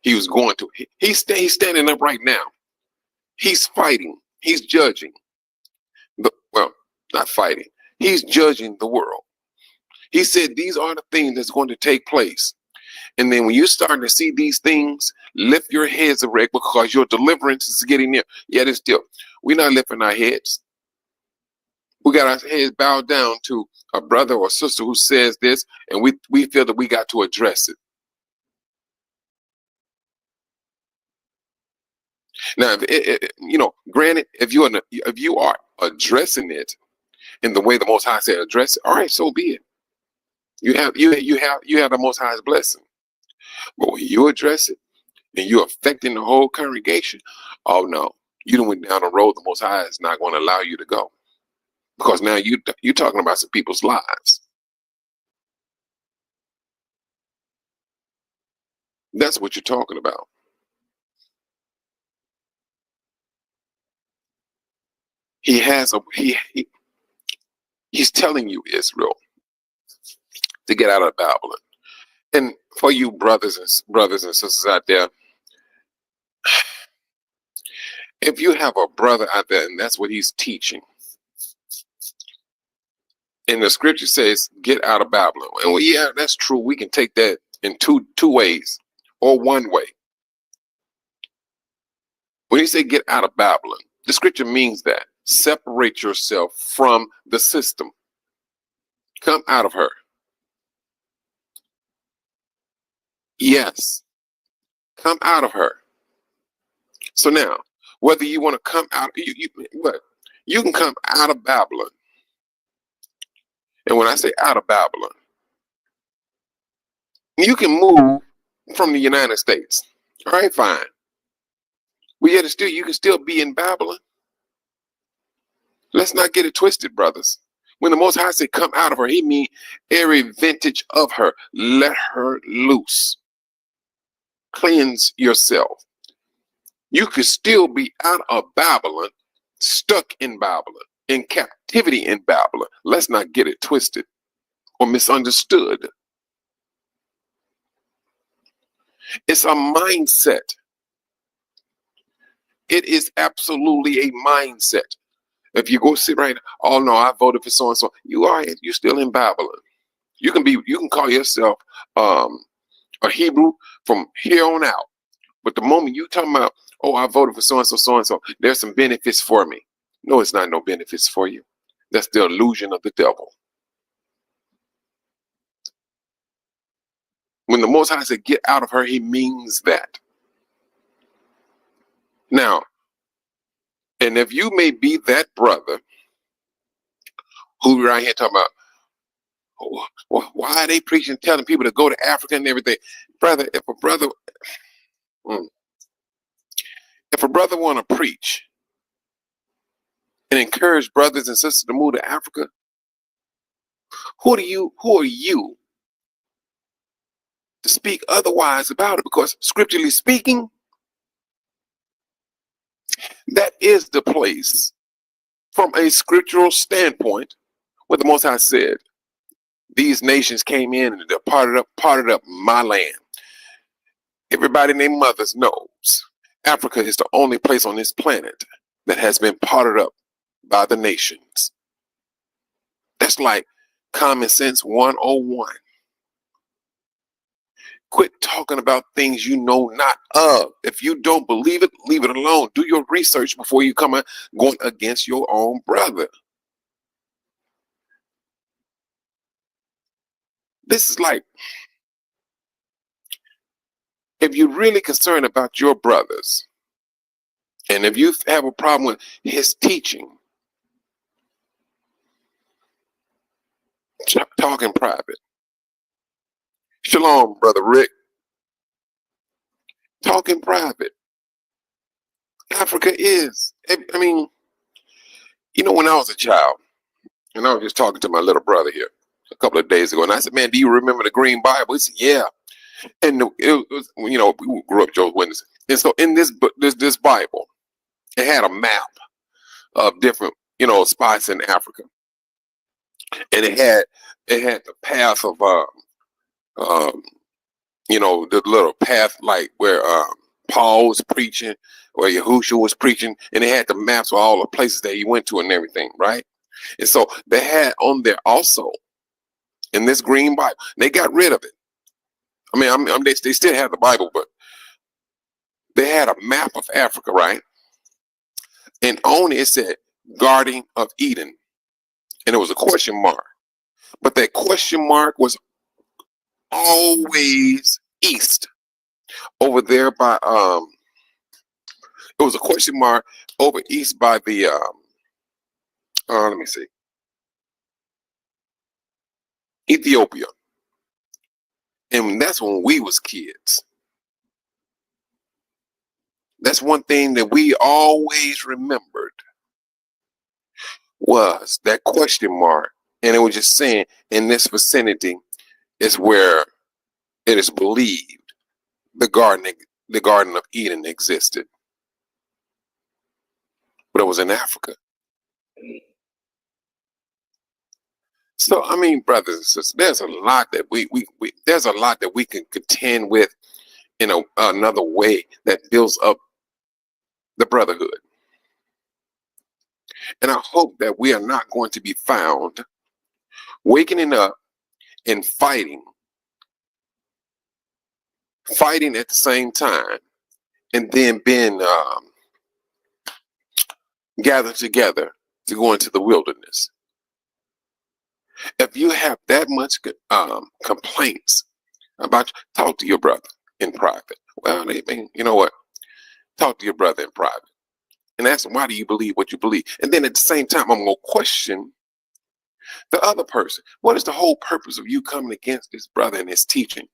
he was going to. He's standing up right now. He's fighting. He's judging. Not fighting. He's judging the world. He said these are the things that's going to take place. And then when you're starting to see these things, lift your heads erect, because your deliverance is getting near. Yet it's still, we're not lifting our heads. We got our heads bowed down to a brother or sister who says this, and we feel that we got to address it. Now, granted, if you are addressing it in the way the Most High said address it, all right, so be it. You have the Most High's blessing. But when you address it and you're affecting the whole congregation, oh no, you done went down a road the Most High is not going to allow you to go, because now you're talking about some people's lives. That's what you're talking about. He's telling you, Israel, to get out of Babylon. And for you brothers and sisters out there, if you have a brother out there and that's what he's teaching, and the scripture says, get out of Babylon. And well, yeah, that's true. We can take that in two ways, or one way. When you say get out of Babylon, the scripture means that separate yourself from the system. Come out of her. Yes. Come out of her. So now, whether you want to come out, you can come out of Babylon, And when I say out of Babylon, you can move from the United States. All right, fine. But yet still, you can still be in Babylon. Let's not get it twisted, brothers. When the Most High said, come out of her, he mean every vintage of her. Let her loose. Cleanse yourself. You could still be out of Babylon, stuck in Babylon, in captivity in Babylon. Let's not get it twisted or misunderstood. It's a mindset. It is absolutely a mindset. If you go sit right now, oh no, I voted for so and so. You're still in Babylon. You can call yourself a Hebrew from here on out. But the moment you talking about, oh, I voted for so and so, there's some benefits for me. No, it's not no benefits for you. That's the illusion of the devil. When the Most High said, get out of her, he means that. Now, and if you may be that brother who right here talking about, oh, why are they preaching, telling people to go to Africa and everything? Brother, if a brother want to preach and encourage brothers and sisters to move to Africa, who are you to speak otherwise about it? Because scripturally speaking, that is the place from a scriptural standpoint where the Most High said, these nations came in and they parted up my land. Everybody and their mothers knows Africa is the only place on this planet that has been parted up by the nations. That's like common sense 101. Quit talking about things you know not of. If you don't believe it, leave it alone. Do your research before you come going against your own brother. This is like, if you're really concerned about your brothers, and if you have a problem with his teaching, talk in private. Shalom, Brother Rick. Talk in private. Africa is, I mean, you know, when I was a child, and I was just talking to my little brother here a couple of days ago, and I said, man, do you remember the Green Bible? He said, yeah. And it was, you know, we grew up Jehovah's Witnesses. And so in this Bible, it had a map of different, you know, spots in Africa. And it had the path of, you know, the little path like where Paul was preaching, where Yahushua was preaching, and it had the maps of all the places that he went to and everything, right? And so they had on there also in this Green Bible. They got rid of it. I mean, they still have the Bible, but they had a map of Africa, right? And on it said Garden of Eden, and it was a question mark. But that question mark was always east, over there by it was a question mark over east by the let me see, Ethiopia. And that's when we was kids. That's one thing that we always remembered, was that question mark. And it was just saying in this vicinity is where it is believed the Garden of Eden existed. But it was in Africa. So I mean, brothers and sisters, there's a lot that there's a lot that we can contend with in another way that builds up the brotherhood. And I hope that we are not going to be found waking up and fighting at the same time, and then being gathered together to go into the wilderness. If you have that much complaints about, talk to your brother in private. Well, I mean, you know what? Talk to your brother in private and ask him, why do you believe what you believe? And then at the same time, I'm going to question The other person, what is the whole purpose of you coming against this brother and his teaching?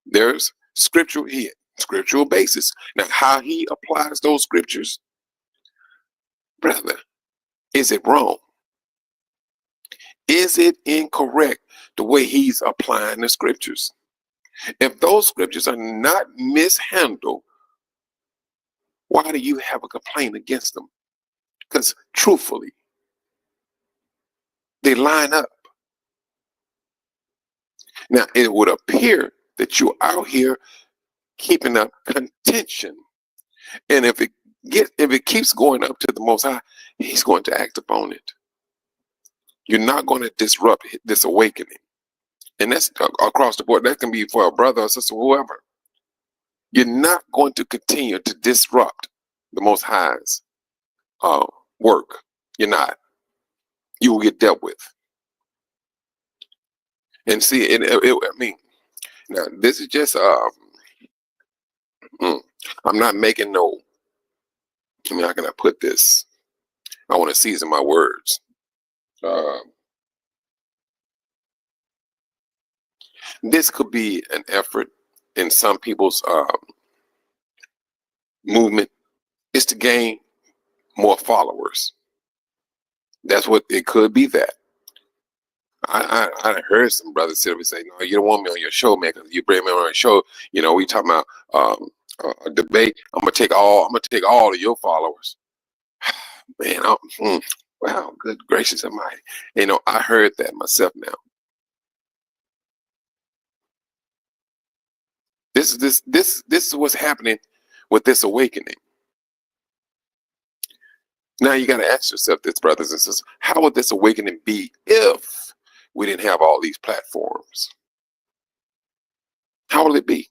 There's scriptural basis. Now, how he applies those scriptures, brother, is it wrong? Is it incorrect the way he's applying the scriptures? If those scriptures are not mishandled, why do you have a complaint against them? Because truthfully, they line up. Now, it would appear that you're out here keeping up contention. And if it keeps going up to the Most High, he's going to act upon it. You're not going to disrupt this awakening. And that's across the board. That can be for a brother or sister, whoever. You're not going to continue to disrupt the Most High's work. You're not. You will get dealt with. And see, I mean, now this is just, I'm not making no, I mean, how can I put this? I want to season my words. This could be an effort in some people's movement is to gain more followers. That's what it could be. That I heard some brothers sit up and say, "No, you don't want me on your show, man. Because you bring me on your show, you know, we talking about a debate. I'm gonna take all of your followers." Man, wow, good gracious almighty. You know, I heard that myself now. This is what's happening with this awakening. Now you got to ask yourself this, brothers and sisters, how would this awakening be if we didn't have all these platforms? How will it be?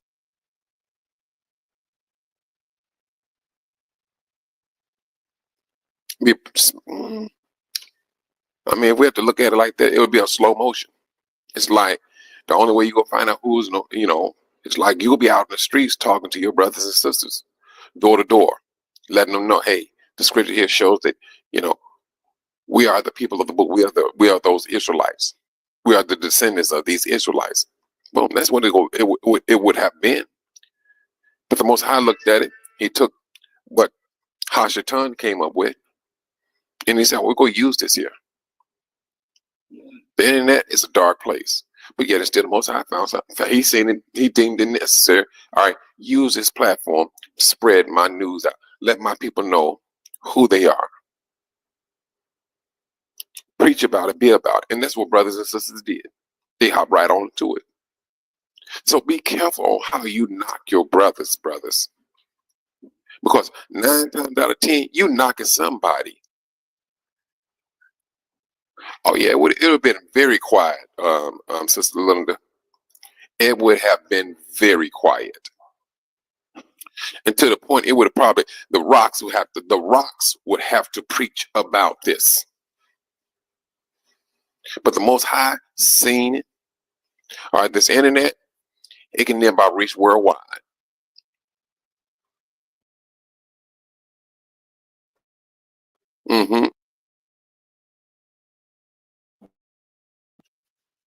I mean, if we have to look at it like that, it would be a slow motion. It's like the only way you go find out who's, you know, it's like you'll be out in the streets talking to your brothers and sisters, door to door, letting them know, hey, the scripture here shows that, you know, we are the people of the book. We are those Israelites. We are the descendants of these Israelites. Well, that's what it would have been. But the Most High looked at it. He took what Hashatan came up with, and he said, we're going to use this here. The internet is a dark place, but yet it's still the Most High found something. He seen it. He deemed it necessary. All right, use this platform to spread my news out. Let my people know who they are. Preach about it, be about it. And that's what brothers and sisters did. They hop right on to it. So be careful on how you knock your brothers. Because 9 times out of 10, you knocking somebody. Oh yeah, it would have been very quiet, Sister Linda. It would have been very quiet. And to the point it would have probably the rocks would have to preach about this. But the Most High seen it. All right, this internet, it can then about reach worldwide.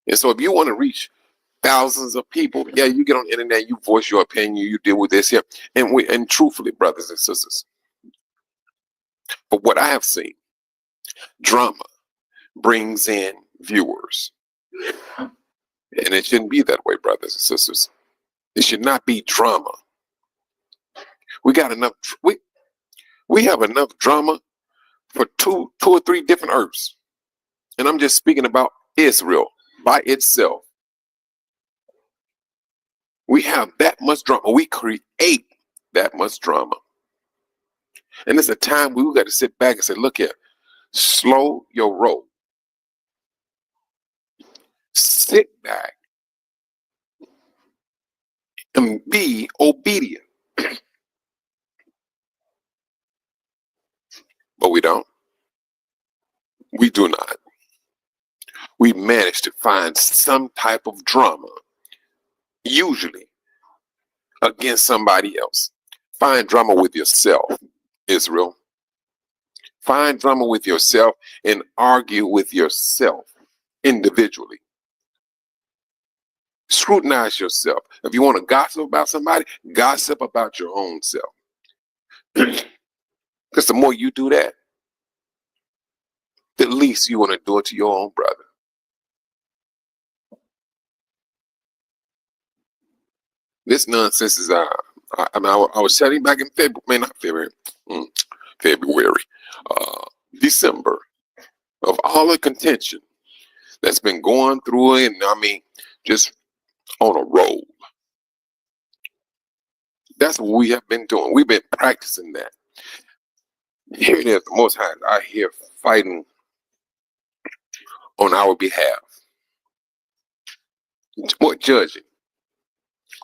And so if you want to reach thousands of people, yeah, you get on the internet, you voice your opinion, you deal with this here. And truthfully, brothers and sisters, but what I have seen, drama brings in viewers. And it shouldn't be that way, brothers and sisters. It should not be drama. We got enough, we have enough drama for two or three different earths. And I'm just speaking about Israel by itself. We have that much drama. We create that much drama. And it's a time we got to sit back and say, look here, slow your roll. Sit back and be obedient. But we don't. We do not. We manage to find some type of drama, usually against somebody else. Find drama with yourself, Israel. Find drama with yourself and argue with yourself. individually. Scrutinize yourself. If you want to gossip about somebody, gossip about your own self. Because the more you do that, the least you want to do it to your own brother. This nonsense is, I was telling back in February, not February, February, December, of all the contention that's been going through it, and I mean, just on a roll. That's what we have been doing. We've been practicing that. Here it is, the Most High out here fighting on our behalf. What judging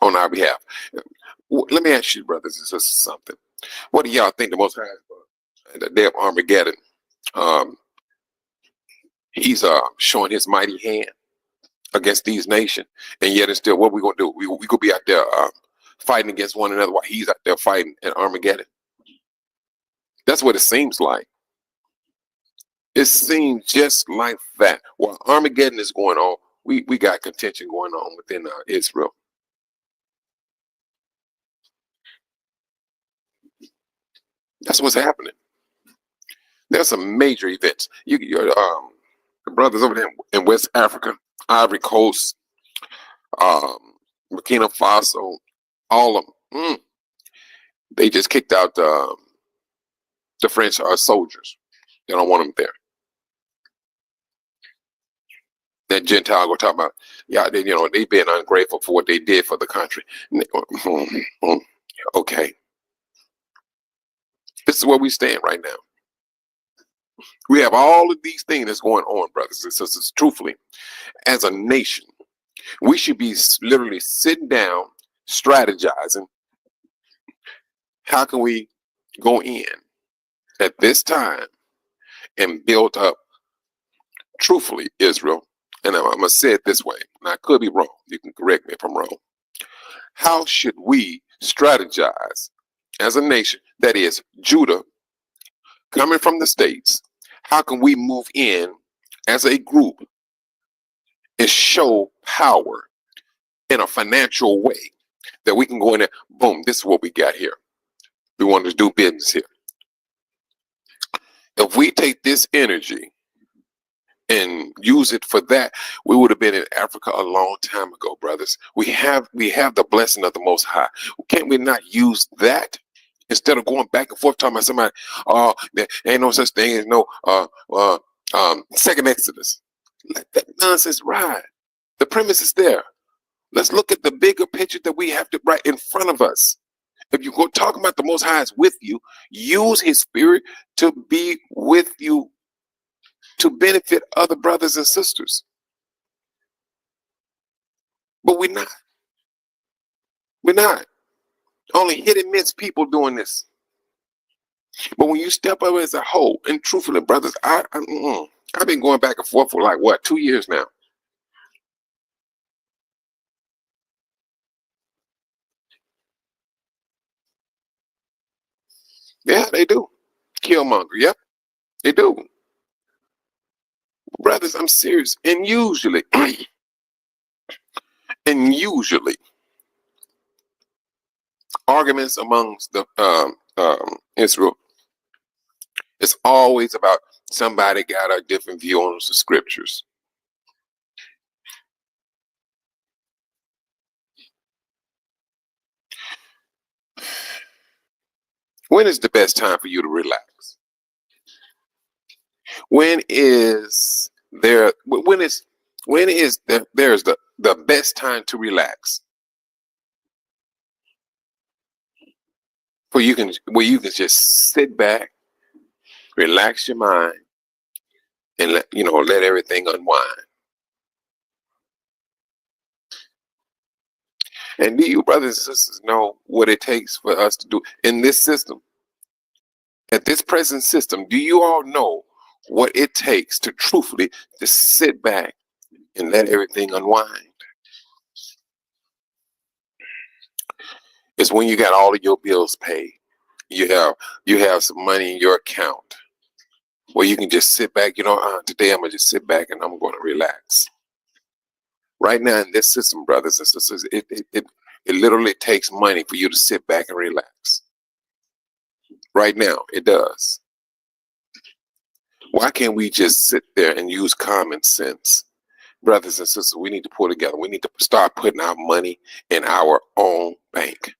on our behalf? Let me ask you, brothers and sisters, something. What do y'all think the Most High is for? The day of Armageddon, he's showing his mighty hand against these nations, and yet and still, what we gonna do? We gonna be out there fighting against one another while he's out there fighting at Armageddon. That's what it seems like. It seems just like that. While Armageddon is going on, we got contention going on within Israel. That's what's happening. There's some major events. The brothers over there in West Africa, Ivory Coast, Burkina Faso, all of them. They just kicked out the French soldiers. They don't want them there. That Gentile go talk about, yeah, they been ungrateful for what they did for the country. Okay. This is where we stand right now. We have all of these things that's going on, brothers and sisters. Truthfully, as a nation, we should be literally sitting down, strategizing. How can we go in at this time and build up, truthfully, Israel? And I'm going to say it this way, and I could be wrong. You can correct me if I'm wrong. How should we strategize as a nation, that is Judah, coming from the States? How can we move in as a group and show power in a financial way that we can go in there, boom, this is what we got here. We want to do business here. If we take this energy and use it for that, we would have been in Africa a long time ago, brothers. We have the blessing of the Most High. Can't we not use that instead of going back and forth talking about somebody? Oh, there ain't no such thing as no second Exodus. Let that nonsense ride. The premise is there. Let's look at the bigger picture that we have to right in front of us. If you go talk about the Most High is with you, use His Spirit to be with you, to benefit other brothers and sisters. But we're not. We're not. Only hit and miss people doing this. But when you step up as a whole, and truthfully, brothers, I've been going back and forth for like, what, 2 years now. Yeah, they do. Killmonger, yep, they do. Brothers, I'm serious. And usually, arguments amongst the Israel, it's always about somebody got a different view on the scriptures. When is the best time for you to relax? When is there's the best time to relax? Where you can just sit back, relax your mind, and let everything unwind. And do you brothers and sisters know what it takes for us to do in this system? At this present system, do you all know what it takes to truthfully just sit back and let everything unwind? It's when you got all of your bills paid. You have some money in your account. where you can just sit back, today I'm going to just sit back and I'm going to relax. Right now in this system, brothers and sisters, it literally takes money for you to sit back and relax. Right now, it does. Why can't we just sit there and use common sense? Brothers and sisters, we need to pull together. We need to start putting our money in our own bank.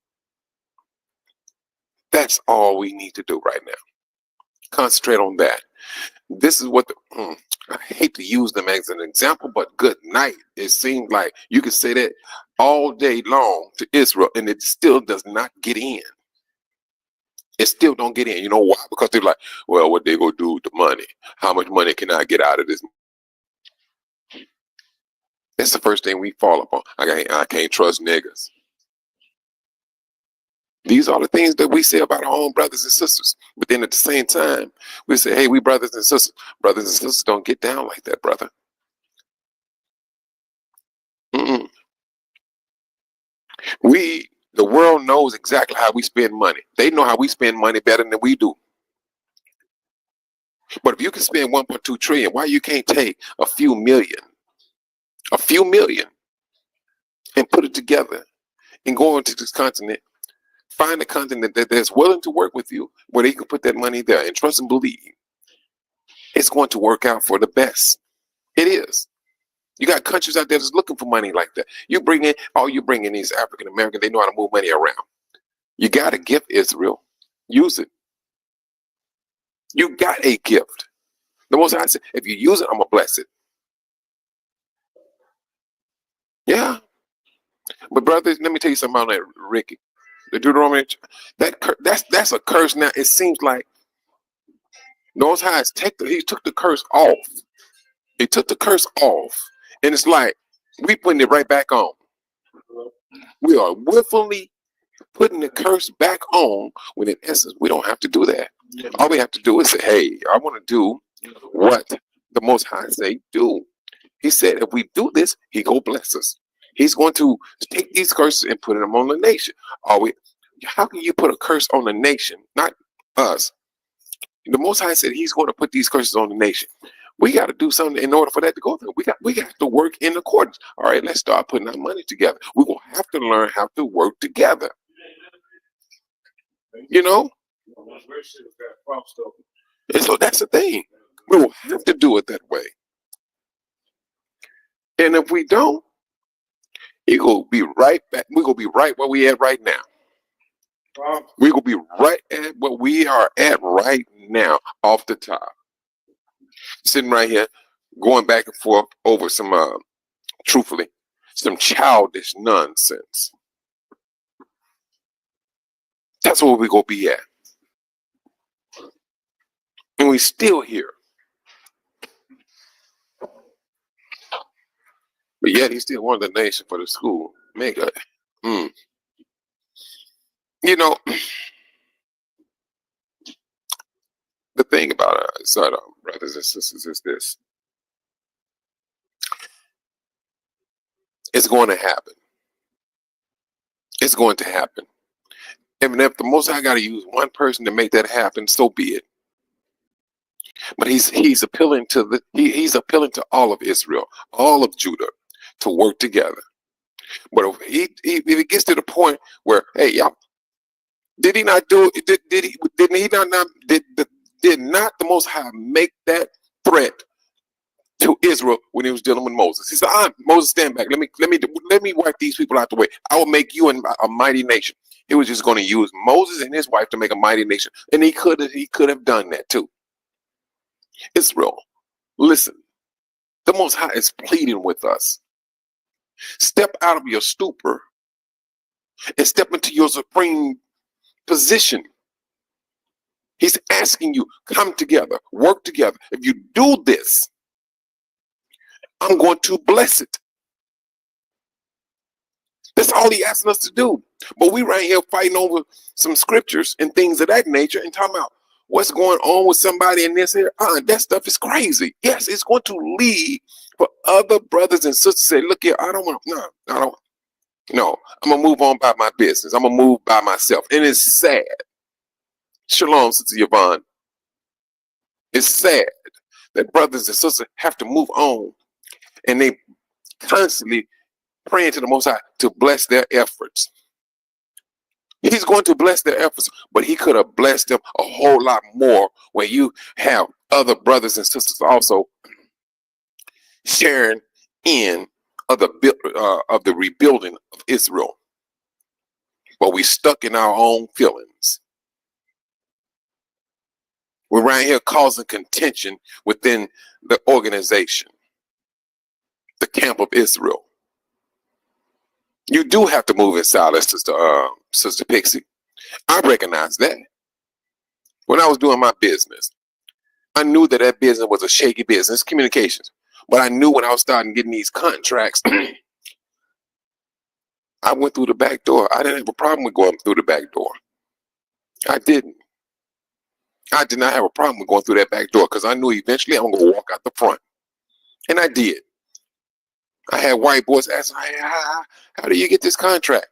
That's all we need to do right now. Concentrate on that. This is what I hate to use them as an example, but good night. It seems like you can say that all day long to Israel, and it still does not get in. It still don't get in. You know why? Because they're like, well, what they gonna do with the money? How much money can I get out of this? That's the first thing we fall upon. I can't trust niggas. These are the things that we say about our own brothers and sisters. But then at the same time, we say, hey, we brothers and sisters. Brothers and sisters don't get down like that, brother. Mm-mm. The world knows exactly how we spend money. They know how we spend money better than we do. But if you can spend 1.2 trillion, why you can't take a few million, and put it together and go into this continent, find a continent that's willing to work with you, where they can put that money there and trust and believe it's going to work out for the best. It is. You got countries out there that's looking for money like that. You bring in these African Americans, they know how to move money around. You got a gift, Israel. Use it. You got a gift. The Most High said, if you use it, I'm going to bless it. Yeah. But brothers, let me tell you something about that, Ricky. The Deuteronomy, that's a curse now. It seems like the Most High he took the curse off. He took the curse off. And it's like, we putting it right back on. We are willfully putting the curse back on when in essence, we don't have to do that. All we have to do is say, hey, I want to do what the Most High say do. He said, if we do this, he go bless us. He's going to take these curses and put them on the nation. How can you put a curse on the nation? Not us. The Most High said he's going to put these curses on the nation. We got to do something in order for that to go through. We got to work in accordance. All right, let's start putting our money together. We're going to have to learn how to work together. You know? And so that's the thing. We will have to do it that way. And if we don't, we're going to be right back. We're going to be right where we at right now. We're going to be right at what we are at right now, off the top. Sitting right here, going back and forth over some, truthfully, some childish nonsense. That's where we're going to be at. And we still here. But yet he still wanted the nation for the school. You know, the thing about it, brothers and sisters, is this. It's going to happen. It's going to happen. And if the Most High got to use one person to make that happen, so be it. But he's appealing to he's appealing to all of Israel, all of Judah, to work together. But if it gets to the point where, hey, y'all, did he not do it? Did not the Most High make that threat to Israel when he was dealing with Moses? He said, Moses, stand back. Let me wipe these people out the way. I will make you a mighty nation. He was just going to use Moses and his wife to make a mighty nation. And he could have done that too. Israel, listen, the Most High is pleading with us. Step out of your stupor and step into your supreme position. He's asking you, come together, work together. If you do this, I'm going to bless it. That's all he asking us to do. But we right here fighting over some scriptures and things of that nature and talking about what's going on with somebody in this here. That stuff is crazy. Yes, it's going to lead for other brothers and sisters to say, look here, I'm going to move on by my business. I'm going to move by myself. And it's sad. Shalom, Sister Yvonne. It's sad that brothers and sisters have to move on, and they constantly praying to the Most High to bless their efforts. He's going to bless their efforts, but he could have blessed them a whole lot more when you have other brothers and sisters also sharing in of the rebuilding of Israel. But we stuck in our own feelings. We're right here causing contention within the organization, the camp of Israel. You do have to move in silence, Sister Pixie. I recognize that. When I was doing my business, I knew that that business was a shaky business, communications. But I knew when I was starting getting these contracts, I went through the back door. I didn't have a problem with going through the back door. I didn't. I did not have a problem with going through that back door because I knew eventually I'm going to walk out the front. And I did. I had white boys asking, hey, how do you get this contract?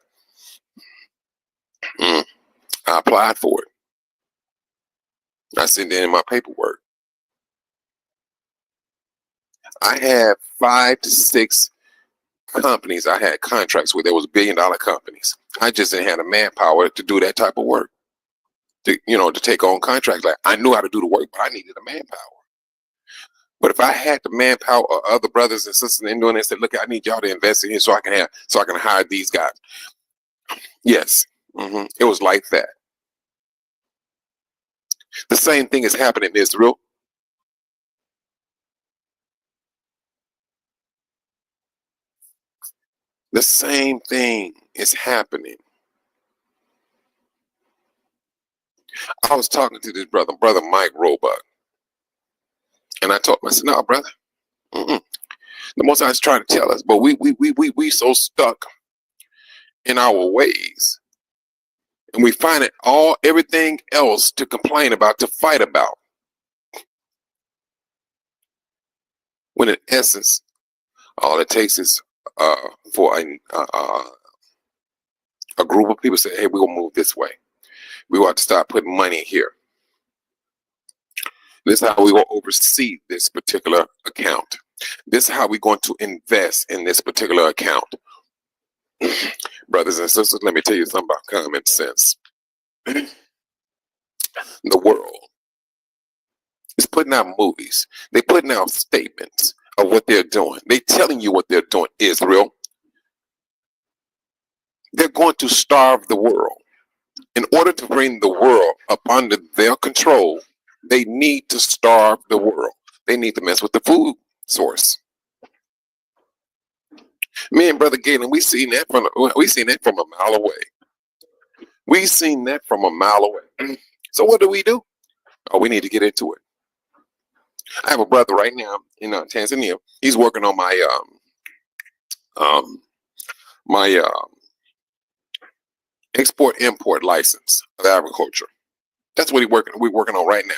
I applied for it. I sent in my paperwork. I had 5 to 6 companies I had contracts with. There was $1 billion companies. I just didn't have the manpower to do that type of work. To take on contracts. Like, I knew how to do the work, but I needed the manpower. But if I had the manpower or other brothers and sisters in doing this, said, look, I need y'all to invest in here so I can hire these guys. Yes. It was like that. The same thing is happening in Israel. The same thing is happening. I was talking to this brother Mike Roebuck, and I told him, I said, no, brother, the Most High is trying to tell us, but we so stuck in our ways, and we find everything else to complain about, to fight about, when in essence, all it takes is for a group of people say, hey, we're gonna move this way. We want to start putting money here. This is how we're going to oversee this particular account. This is how we're going to invest in this particular account. Brothers and sisters, let me tell you something about common sense. The world is putting out movies. They're putting out statements of what they're doing. They're telling you what they're doing, Israel. They're going to starve the world. In order to bring the world up under their control, they need to starve the world. They need to mess with the food source. Me and Brother Galen, we seen that from a mile away. We seen that from a mile away. So what do? Oh, we need to get into it. I have a brother right now in Tanzania. He's working on my export-import license of agriculture. That's what we're working on right now.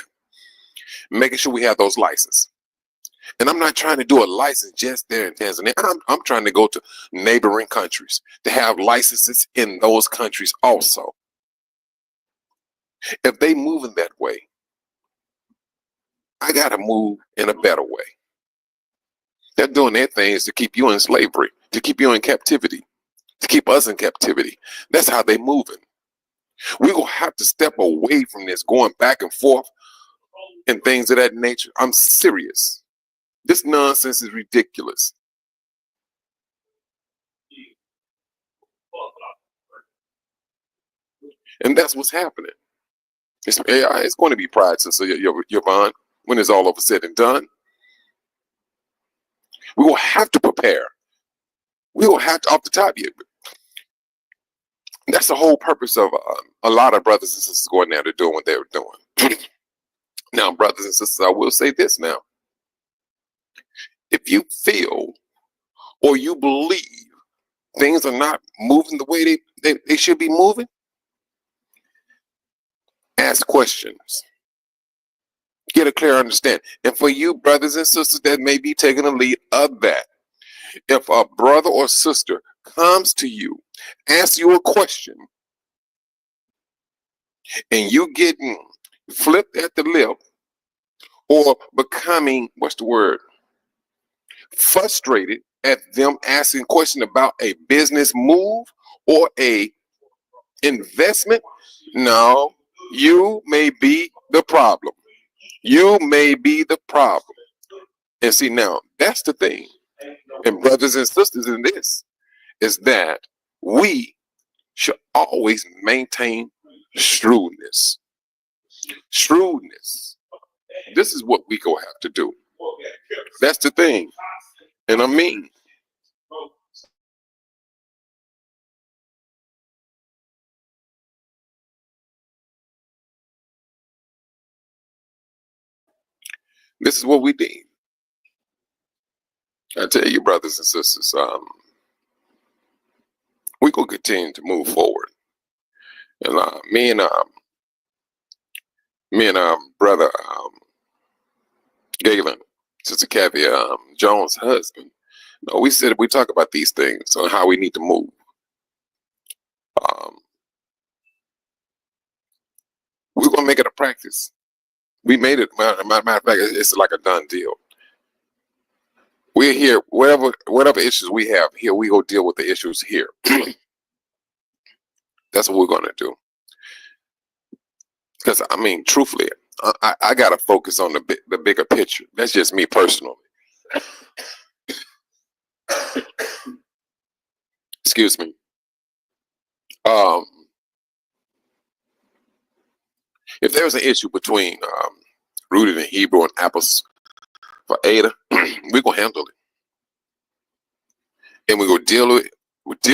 Making sure we have those licenses. And I'm not trying to do a license just there in Tanzania. I'm trying to go to neighboring countries to have licenses in those countries also. If they move in that way, I got to move in a better way. They're doing their things to keep you in slavery, to keep you in captivity, to keep us in captivity. That's how they're moving. We're going to have to step away from this going back and forth and things of that nature. I'm serious. This nonsense is ridiculous. And that's what's happening. It's going to be pride, Sister Yvonne, when it's all over said and done. We will have to prepare. We will have to, off the top here. That's the whole purpose of a lot of brothers and sisters going there to doing what they were doing. Now, brothers and sisters, I will say this now. If you feel or you believe things are not moving the way they should be moving, ask questions. Get a clear understanding. And for you brothers and sisters that may be taking the lead of that, if a brother or sister comes to you, asks you a question, and you getting flipped at the lip or becoming, what's the word, frustrated at them asking questions about a business move or a investment. No, you may be the problem. You may be the problem. And see, now that's the thing. And brothers and sisters in this is that we should always maintain shrewdness. Shrewdness. This is what we go have to do. That's the thing. And I mean, this is what we need. I tell you, brothers and sisters, we gonna continue to move forward. And me and brother Galen, Sister Kathy Jones' husband, no, we talk about these things on how we need to move. We're gonna make it a practice. We made it. Matter of fact, it's like a done deal. We're here. Whatever issues we have here, we go deal with the issues here. That's what we're gonna do. Because I mean, truthfully, I gotta focus on the bigger picture. That's just me personally. Excuse me. If there was an issue between rooted in Hebrew and apples for Ada, we're gonna handle it, and we're gonna deal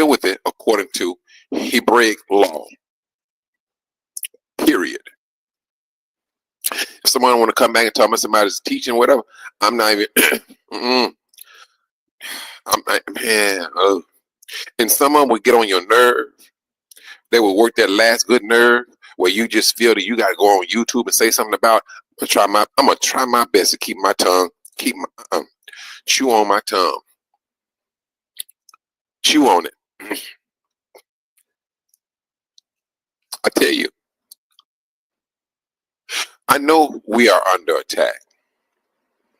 with it according to Hebraic law. Period. If someone want to come back and tell me somebody's teaching, whatever, I'm not even. Man. And someone would get on your nerve. They will work that last good nerve where you just feel that you got to go on YouTube and say something about. I'm gonna try my best to keep my tongue, chew on my tongue, chew on it. I tell you, I know we are under attack.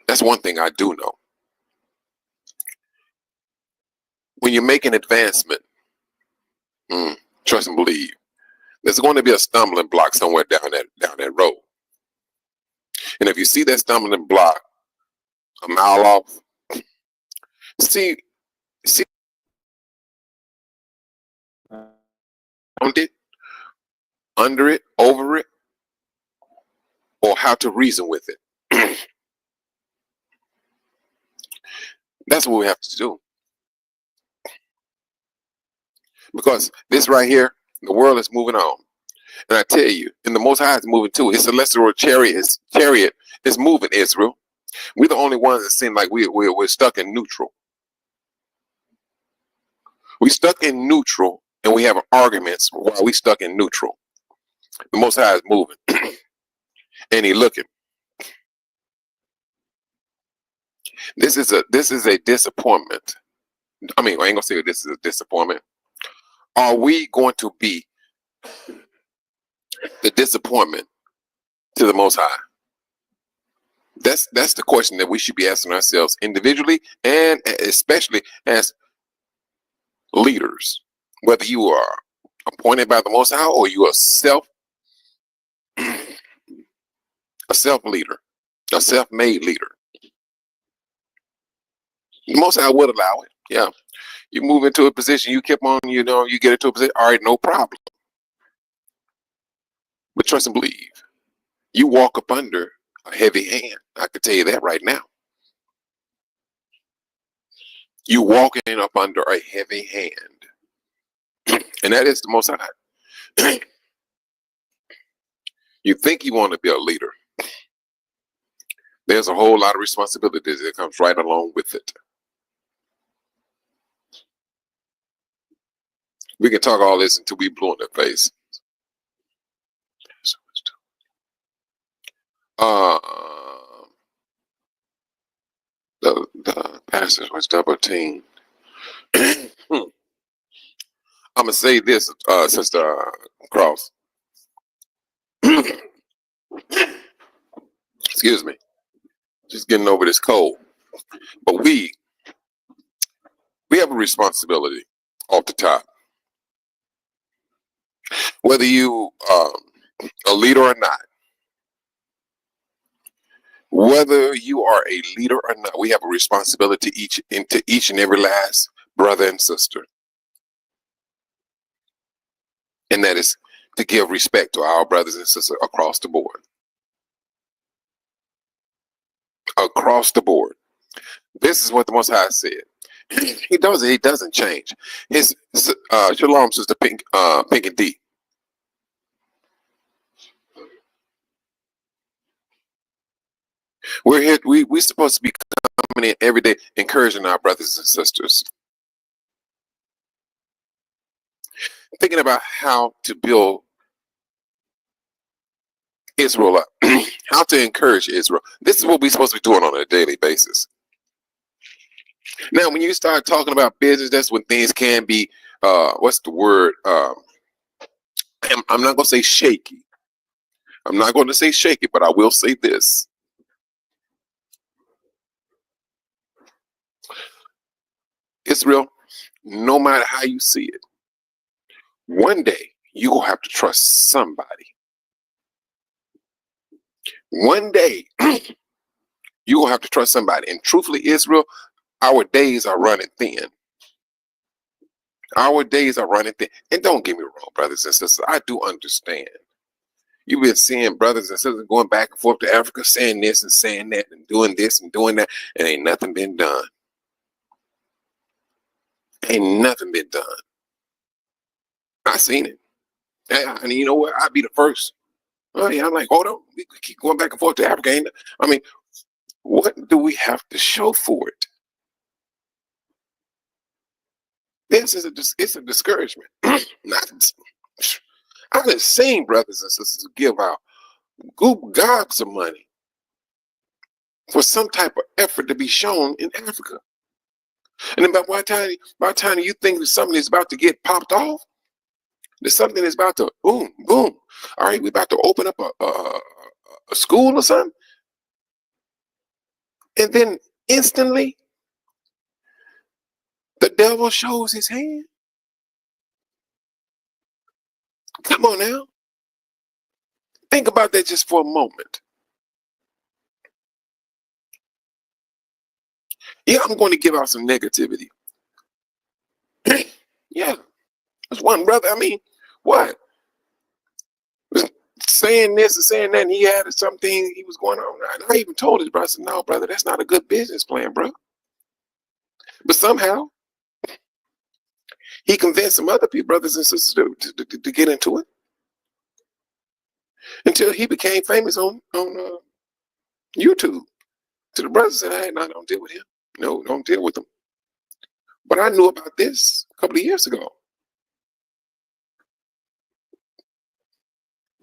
That's one thing I do know. When you make an advancement, trust and believe, there's going to be a stumbling block somewhere down that road. And if you see that stumbling block a mile off, see around it, under it, over it, or how to reason with it. That's what we have to do. Because this right here, the world is moving on. And I tell you, and the Most High is moving too. His celestial chariot is moving, Israel. We're the only ones that seem like we're stuck in neutral. We stuck in neutral, and we have arguments while we stuck in neutral. The Most High is moving, and He looking. This is a disappointment. I mean, I ain't gonna say this is a disappointment. Are we going to be the disappointment to the Most High? That's the question that we should be asking ourselves individually, and especially as leaders. Whether you are appointed by the Most High or you are a self leader, a self-made leader. The Most High would allow it. Yeah, you move into a position, you keep on, you get into a position. All right, no problem. But trust and believe, you walk up under a heavy hand. I can tell you that right now. You walking up under a heavy hand, and that is the Most High. You think you want to be a leader. There's a whole lot of responsibilities that comes right along with it. We can talk all this until we blue in the face. The pastor was double teamed. I'm gonna say this, Sister Cross. Excuse me. Just getting over this cold. But we have a responsibility off the top. Whether you a leader or not, whether you are a leader or not, we have a responsibility to each and every last brother and sister. And that is to give respect to our brothers and sisters across the board. Across the board. This is what the Most High said. He doesn't change. His Shalom, Sister Pink and D. We're here. We're supposed to be coming in every day, encouraging our brothers and sisters, thinking about how to build Israel up, how to encourage Israel. This is what we're supposed to be doing on a daily basis. Now, when you start talking about business, that's when things can be, what's the word? I'm not going to say shaky. I'm not going to say shaky, but I will say this. Israel, no matter how you see it, one day you're going to have to trust somebody. One day you're going to have to trust somebody. And truthfully, Israel, our days are running thin. Our days are running thin. And don't get me wrong, brothers and sisters, I do understand. You've been seeing brothers and sisters going back and forth to Africa, saying this and saying that and doing this and doing that, and ain't nothing been done. Ain't nothing been done. I seen it. And you know what? I'd be the first. Oh yeah, I'm like, hold on. We keep going back and forth to Africa. Ain't I mean, what do we have to show for it? This is it's a discouragement. Not, I've been seeing brothers and sisters give out gobs of money for some type of effort to be shown in Africa. And then by the time you think that something is about to get popped off, that something is about to boom, boom. All right, we're about to open up a school or something. And then instantly, the devil shows his hand. Come on now. Think about that just for a moment. Yeah, I'm going to give out some negativity. Yeah, there's one brother. I mean, what? Saying this and saying that, and he had something he was going on. And I even told his brother, I said, no, brother, that's not a good business plan, bro. But somehow, he convinced some other people, brothers and sisters, to get into it. Until he became famous on YouTube. To the brothers said, hey, no, don't deal with him. No, don't deal with him. But I knew about this a couple of years ago.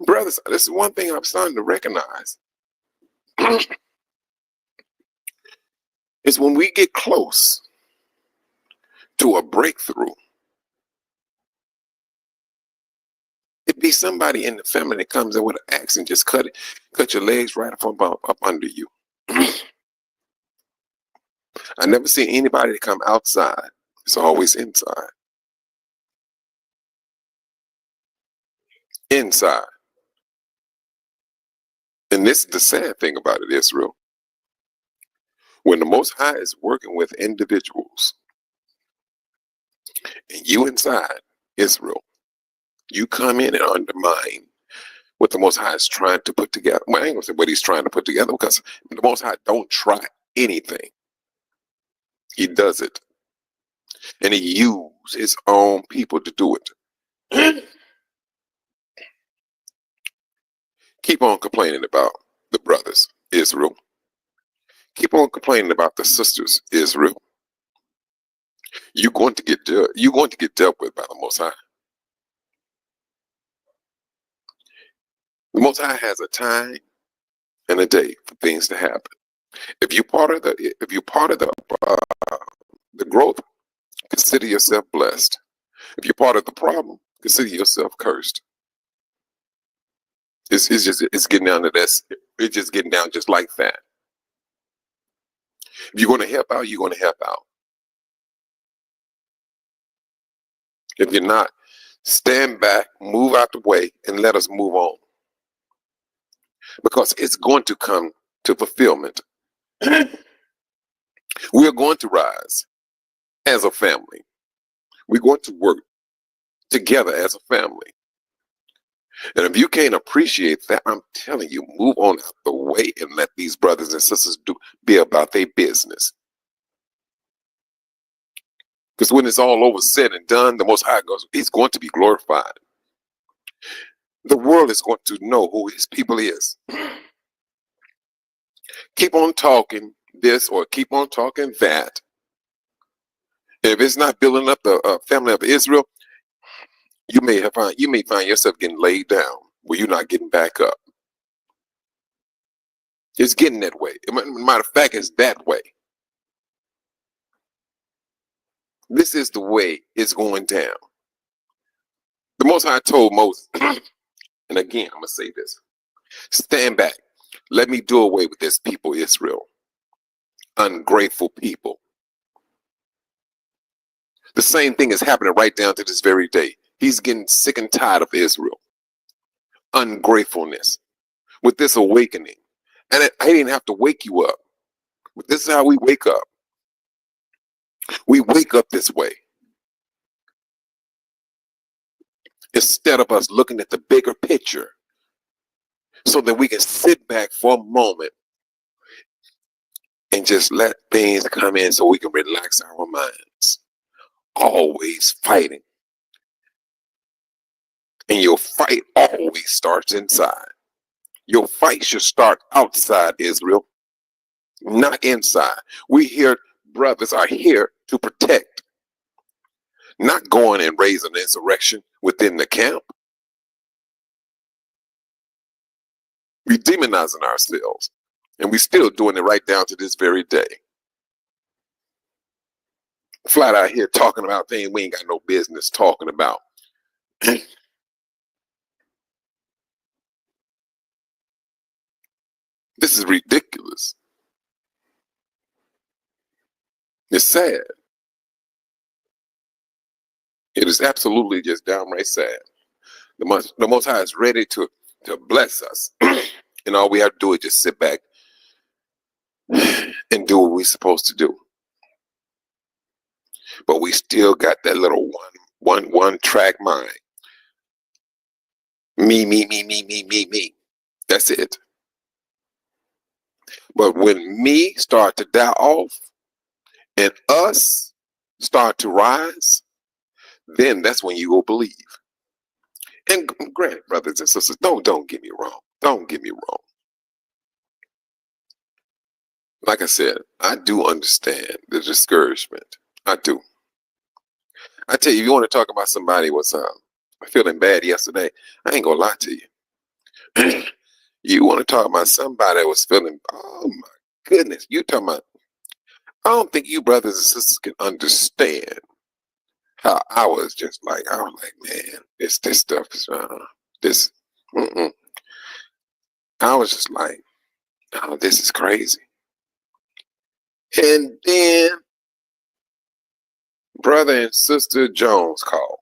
Brothers, this is one thing I'm starting to recognize. Is when we get close to a breakthrough, it be somebody in the family that comes in with an axe and just cut your legs right up under you. I never see anybody that come outside. It's always inside. Inside. And this is the sad thing about it, Israel. When the Most High is working with individuals, and you inside Israel, you come in and undermine what the Most High is trying to put together. Well, I ain't gonna say what he's trying to put together, because the Most High don't try anything. He does it. And he uses his own people to do it. Keep on complaining about the brothers, Israel. Keep on complaining about the sisters, Israel. You're going to get dealt with by the Most High. The Most High has a time and a day for things to happen. If you're part of the growth, consider yourself blessed. If you're part of the problem, consider yourself cursed. It's getting down to this. It's just getting down just like that. If you're going to help out, you're going to help out. If you're not, stand back, move out the way, and let us move on. Because it's going to come to fulfillment. We're going to rise as a family. We're going to work together as a family. And if you can't appreciate that, I'm telling you, move on out the way and let these brothers and sisters be about their business. Because when it's all over, said and done, the Most High goes, He's going to be glorified. The world is going to know who His people is. Keep on talking this or keep on talking that. If it's not building up the family of Israel, you may find yourself getting laid down where you're not getting back up. It's getting that way. Matter of fact, it's that way. This is the way it's going down. The Most High told Moses, and again, I'm going to say this. Stand back. Let me do away with this people, Israel. Ungrateful people. The same thing is happening right down to this very day. He's getting sick and tired of Israel. Ungratefulness. With this awakening. And I didn't have to wake you up. But this is how we wake up. We wake up this way. Instead of us looking at the bigger picture. So that we can sit back for a moment and just let things come in so we can relax our minds. Always fighting. And your fight always starts inside. Your fight should start outside, Israel, not inside. We here, brothers, are here to protect, not going and raising an insurrection within the camp. We demonizing ourselves, and we still doing it right down to this very day. Flat out here talking about things we ain't got no business talking about. This is ridiculous. It's sad. It is absolutely just downright sad. The Most High is ready to bless us. And all we have to do is just sit back and do what we're supposed to do. But we still got that little one track mind. Me. That's it. But when me start to die off and us start to rise, then that's when you will believe. And granted, brothers and sisters, don't get me wrong. Don't get me wrong. Like I said, I do understand the discouragement. I do. I tell you, if you want to talk about somebody was feeling bad yesterday, I ain't gonna lie to you. You want to talk about somebody that was feeling, oh my goodness, you talking about, I don't think you brothers and sisters can understand how I was like, man, this stuff is, this, I was just like, oh, this is crazy. And then brother and sister Jones called.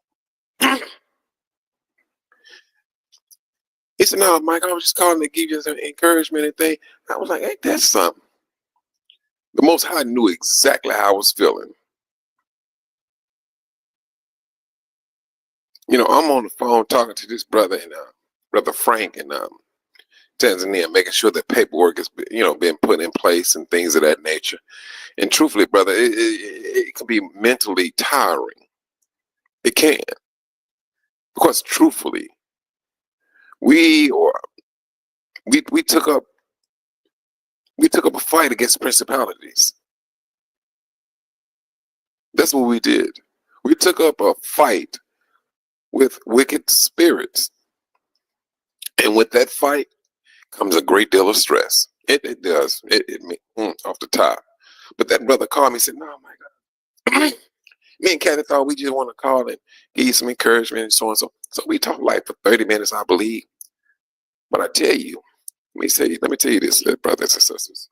He said, no, Mike, I was just calling to give you some encouragement and thing. I was like, ain't that something? The Most High knew exactly how I was feeling. You know, I'm on the phone talking to this brother and brother Frank in Tanzania, making sure that paperwork is, being put in place and things of that nature. And truthfully, brother, it can be mentally tiring. It can, because truthfully, we took up a fight against principalities. That's what we did. We took up a fight with wicked spirits. And with that fight comes a great deal of stress. It does. Off the top. But that brother called me and said, no, my God. Me and Kathy thought we just want to call and give you some encouragement and so on and so. So we talked like for 30 minutes, I believe. But I tell you, let me tell you this, brothers and sisters.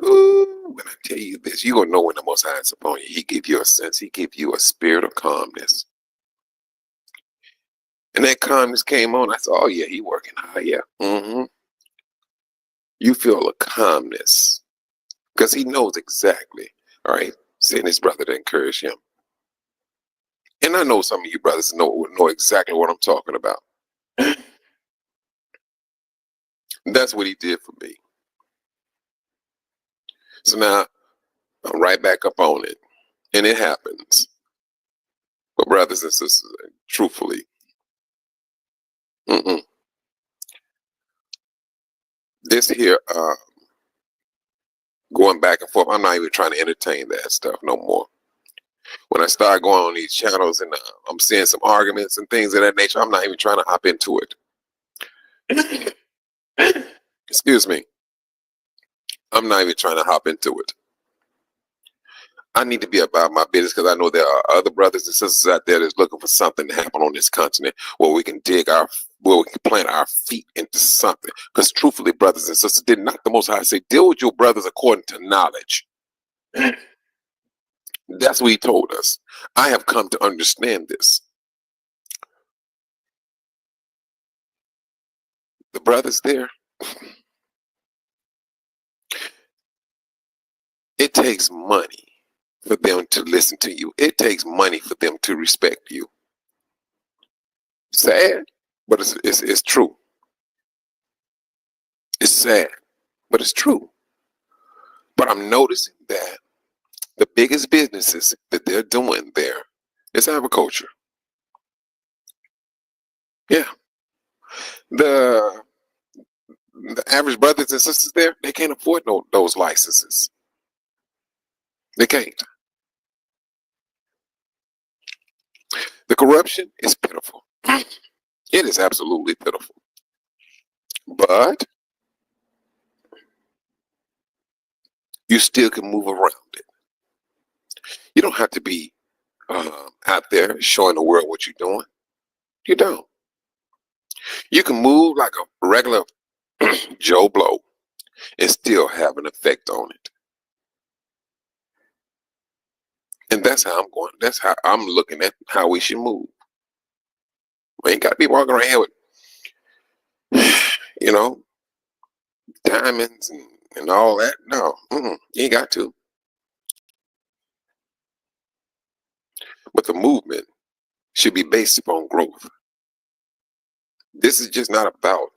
Ooh, when I tell you this, you're going to know when the Most High is upon you. He give you a sense. He give you a spirit of calmness. And that calmness came on. I said, oh, yeah, he working hard. Yeah. You feel a calmness because he knows exactly. All right. Send his brother to encourage him. And I know some of you brothers know exactly what I'm talking about. That's what he did for me. So now I'm right back up on it. And it happens. But brothers and sisters, truthfully, this here, going back and forth, I'm not even trying to entertain that stuff no more. When I start going on these channels and I'm seeing some arguments and things of that nature, I'm not even trying to hop into it. Excuse me. I'm not even trying to hop into it. I need to be about my business because I know there are other brothers and sisters out there that's looking for something to happen on this continent where we can where we can plant our feet into something. Because truthfully, brothers and sisters, did not the Most High say, deal with your brothers according to knowledge? That's what he told us. I have come to understand this. The brothers there, it takes money for them to listen to you. It takes money for them to respect you. Sad, but it's true. It's sad, but it's true. But I'm noticing that the biggest businesses that they're doing there is agriculture. Yeah. The average brothers and sisters there, they can't afford those licenses. They can't. The corruption is pitiful. It is absolutely pitiful. But you still can move around it. You don't have to be out there showing the world what you're doing. You don't. You can move like a regular Joe Blow and still have an effect on it. And that's how I'm going. That's how I'm looking at how we should move. We ain't got to be walking around here with, diamonds and all that. No, you ain't got to. But the movement should be based upon growth. This is just not about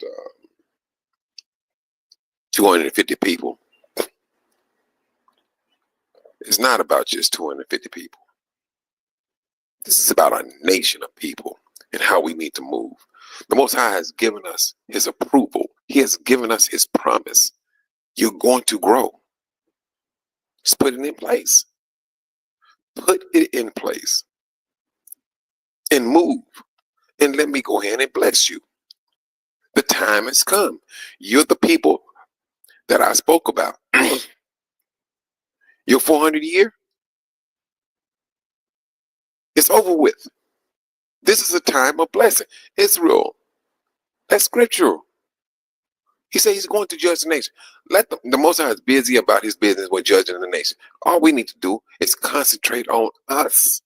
250 people. It's not about just 250 people. This is about a nation of people and how we need to move. The Most High has given us his approval. He has given us his promise. You're going to grow. Just put it in place. Put it in place. And move. And let me go ahead and bless you. The time has come. You're the people that I spoke about. Your 400 year, it's over with. This is a time of blessing. Israel, that's scriptural. He said he's going to judge the nation. Let the Most High is busy about his business with judging the nation. All we need to do is concentrate on us.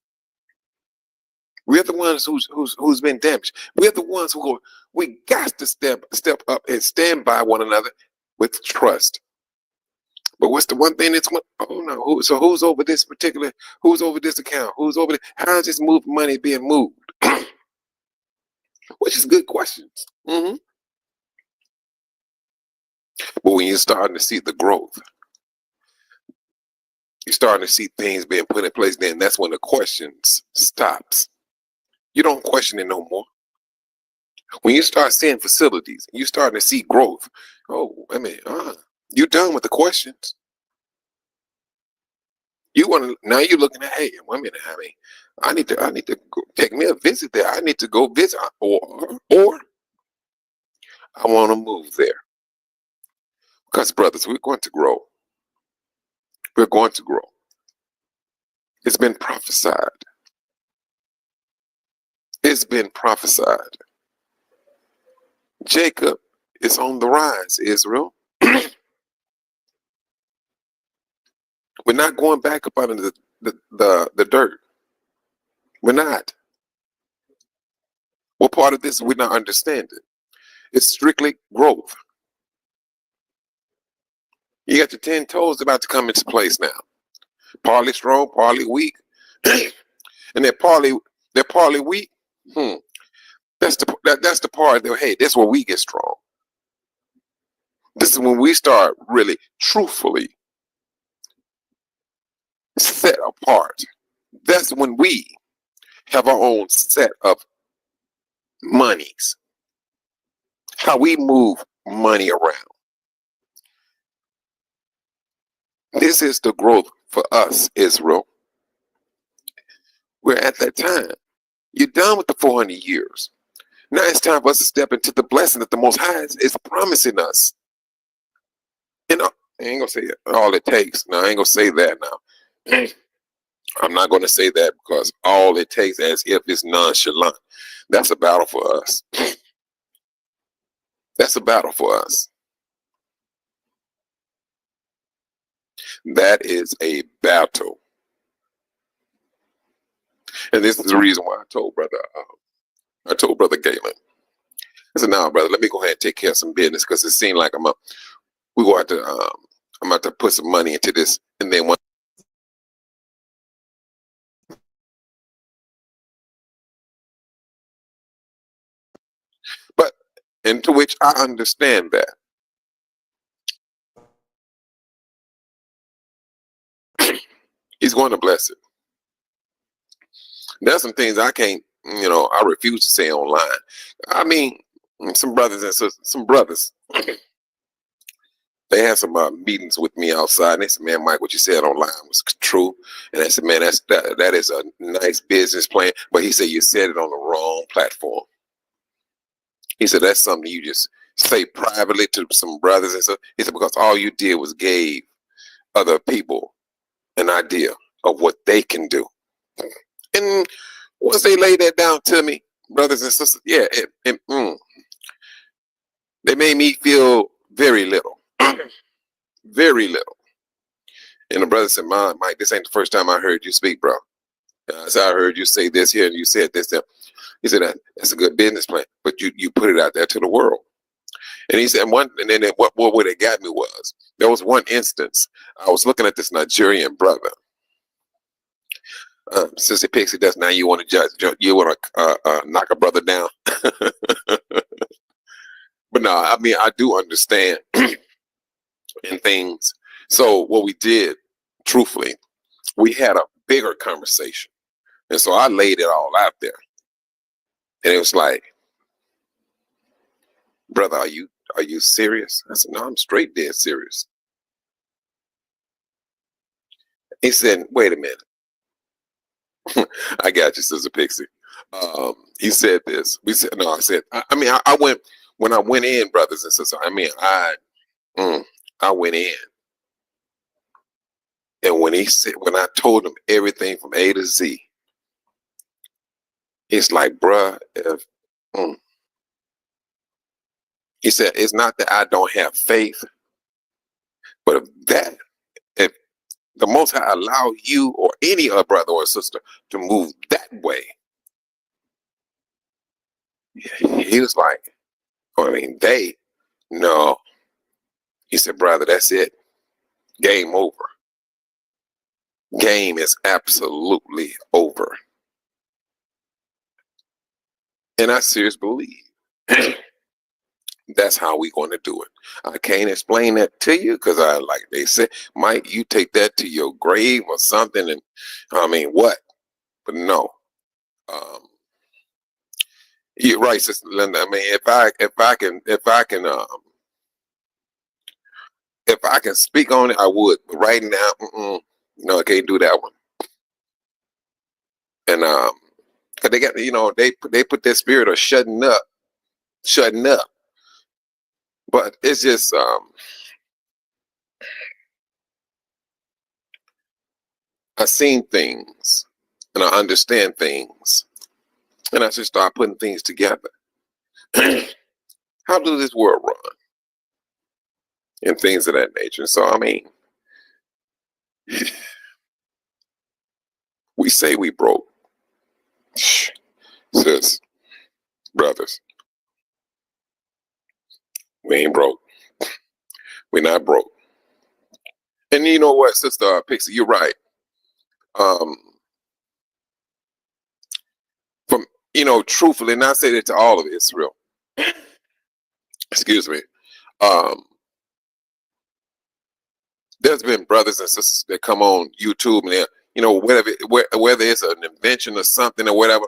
We're the ones who's been damaged. We're the ones we got to step up and stand by one another with trust. But what's the one thing that's so who's over this who's over this account? Who's over how is this money being moved? Which is good questions. But when you're starting to see the growth, you're starting to see things being put in place, then that's when the questions stops. You don't question it no more. When you start seeing facilities, you starting to see growth. Oh, you're done with the questions. You want to now you're looking at, hey, wait a minute, I need to go, take me a visit there. I need to go visit, or I want to move there. Because brothers, we're going to grow. We're going to grow. It's been prophesied. It's been prophesied. Jacob is on the rise, Israel. We're not going back up under the dirt. We're not. What part of this we're not understanding? It's strictly growth. You got your 10 toes about to come into place now. Partly strong, partly weak. And they're partly weak. Hmm. That's the part that, hey, that's where we get strong. This is when we start really truthfully set apart. That's when we have our own set of monies. How we move money around. This is the growth for us, Israel. We're at that time. You're done with the 400 years. Now it's time for us to step into the blessing that the Most High is promising us. And I ain't gonna say all it takes. No, I ain't gonna say that now. I'm not gonna say that because all it takes, as if it's nonchalant. That's a battle for us. That's a battle for us. That is a battle. And this is the reason why I told brother Galen. I said, "Now, brother, let me go ahead and take care of some business because it seemed like I'm going to put some money into this, and then but into which I understand that he's going to bless it. There's some things I can't, I refuse to say online. I mean, some brothers and sisters, some brothers, they had some meetings with me outside, and they said, "Man, Mike, what you said online was true." And I said, "Man, that is a nice business plan." But he said, "You said it on the wrong platform." He said, "That's something you just say privately to some brothers and stuff." He said, "Because all you did was gave other people an idea of what they can do." And once they laid that down to me, brothers and sisters, yeah, they made me feel very little, very little. And the brother said, Mike, this ain't the first time I heard you speak, bro. So I heard you say this here, and you said this there." He said, "That's a good business plan, but you put it out there to the world." And he said, and then what would have got me was, there was one instance, I was looking at this Nigerian brother. Sister Pixie does now. You want to judge? You want to knock a brother down? But no, I mean, I do understand in things. So what we did, truthfully, we had a bigger conversation, and so I laid it all out there, and it was like, "Brother, are you serious?" I said, "No, I'm straight dead serious." He said, "Wait a minute." I got you, Sister Pixie. He said this. We said no. I said. I mean, I went when I went in, brothers and sisters. I mean, I went in, and when I told him everything from A to Z, it's like, bruh, if he said, it's not that I don't have faith, but if the Most High allow you or any other brother or sister to move that way, he was like, I mean, no. He said, brother, that's it. Game over. Game is absolutely over. And I seriously believe that's how we going to do it. I can't explain that to you because like they said, Mike, you take that to your grave or something. And I mean, what? But no. You're right, Sister Linda. I mean, if I can speak on it, I would. But right now, no, I can't do that one. And cause they got, they put their spirit of shutting up. But it's just I seen things and I understand things, and I just start putting things together. How does this world run? And things of that nature. So I mean, We say we broke. Sis, brothers, we ain't broke. We're not broke. And you know what, Sister Pixie, you're right. Um, from truthfully, and I say that to all of Israel. Excuse me. Um, there's been brothers and sisters that come on YouTube and whether it's an invention or something or whatever,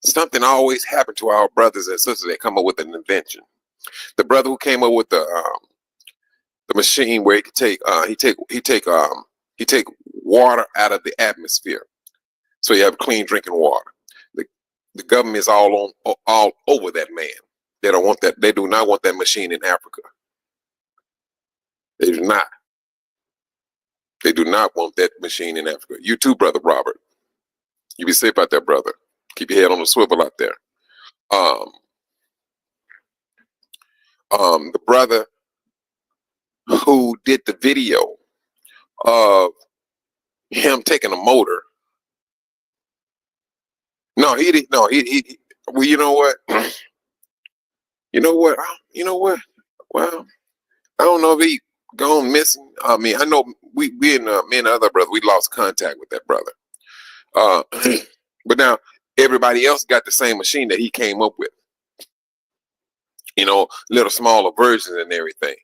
something always happened to our brothers and sisters that come up with an invention. The brother who came up with the machine where he could take water out of the atmosphere, so you have clean drinking water. The government is all over that man. They don't want that. They do not want that machine in Africa. They do not. They do not want that machine in Africa. You too, Brother Robert. You be safe out there, brother. Keep your head on the swivel out there. The brother who did the video of him taking a motor. No, he didn't. No, he well, you know what? You know what? You know what? Well, I don't know if he gone missing. I mean, I know we and me and the other brother, we lost contact with that brother. But now everybody else got the same machine that he came up with. Little smaller versions and everything.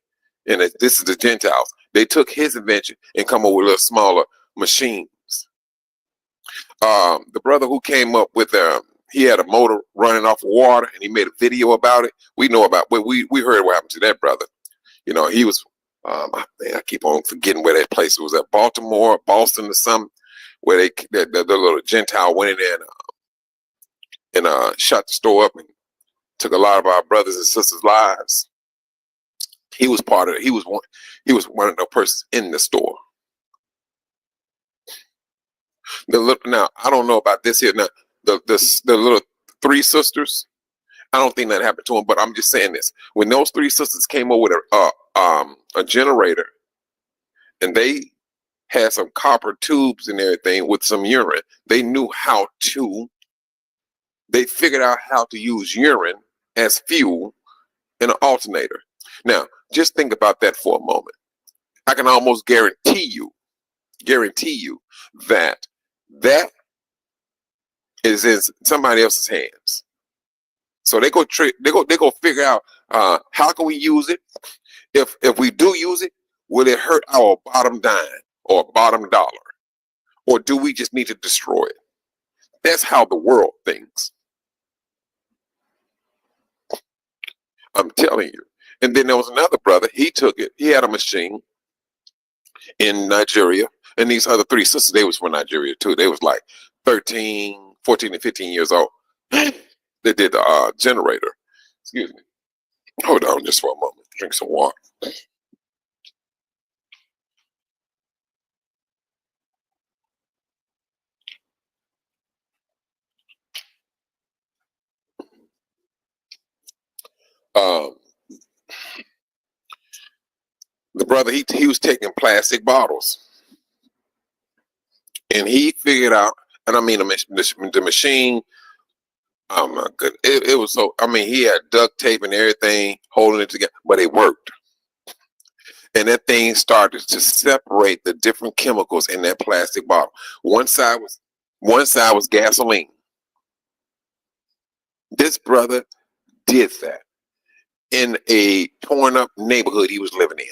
And this is the Gentiles. They took his invention and come up with little smaller machines. The brother who came up with he had a motor running off of water and he made a video about it. We know about we heard what happened to that brother. He was I keep on forgetting where that place was at, Baltimore, Boston or something, where the little Gentile went in there and shut the store up and took a lot of our brothers and sisters' lives. He was part of it. He was one of the persons in the store. Now I don't know about this here. Now the little three sisters, I don't think that happened to them. But I'm just saying this: when those three sisters came over with a generator, and they had some copper tubes and everything with some urine, they knew how to. They figured out how to use urine as fuel in an alternator. Now, just think about that for a moment. I can almost guarantee you that is in somebody else's hands. So they go figure out how can we use it. If we do use it, will it hurt our bottom dime or bottom dollar, or do we just need to destroy it? That's how the world thinks. I'm telling you. And then there was another brother. He took it. He had a machine in Nigeria, and these other three sisters, they was from Nigeria too. They was like 13, 14, and 15 years old. They did the generator. Excuse me. Hold on just for a moment. Drink some water. The brother, he was taking plastic bottles, and he figured out, and I mean the machine, oh my goodness, it was so, I mean, he had duct tape and everything holding it together, but it worked. And that thing started to separate the different chemicals in that plastic bottle. One side was gasoline. This brother did that in a torn up neighborhood he was living in.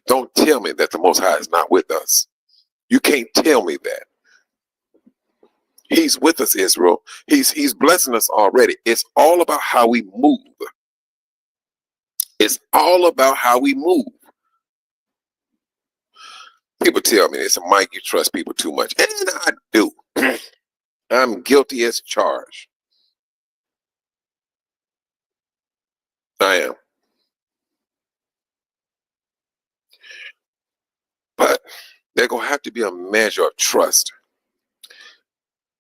Don't tell me that the Most High is not with us. You can't tell me that. He's with us, Israel. He's blessing us already. It's all about how we move. It's all about how we move. People tell me this, Mike, you trust people too much. And I do. I'm guilty as charged. I am. But there's going to have to be a measure of trust.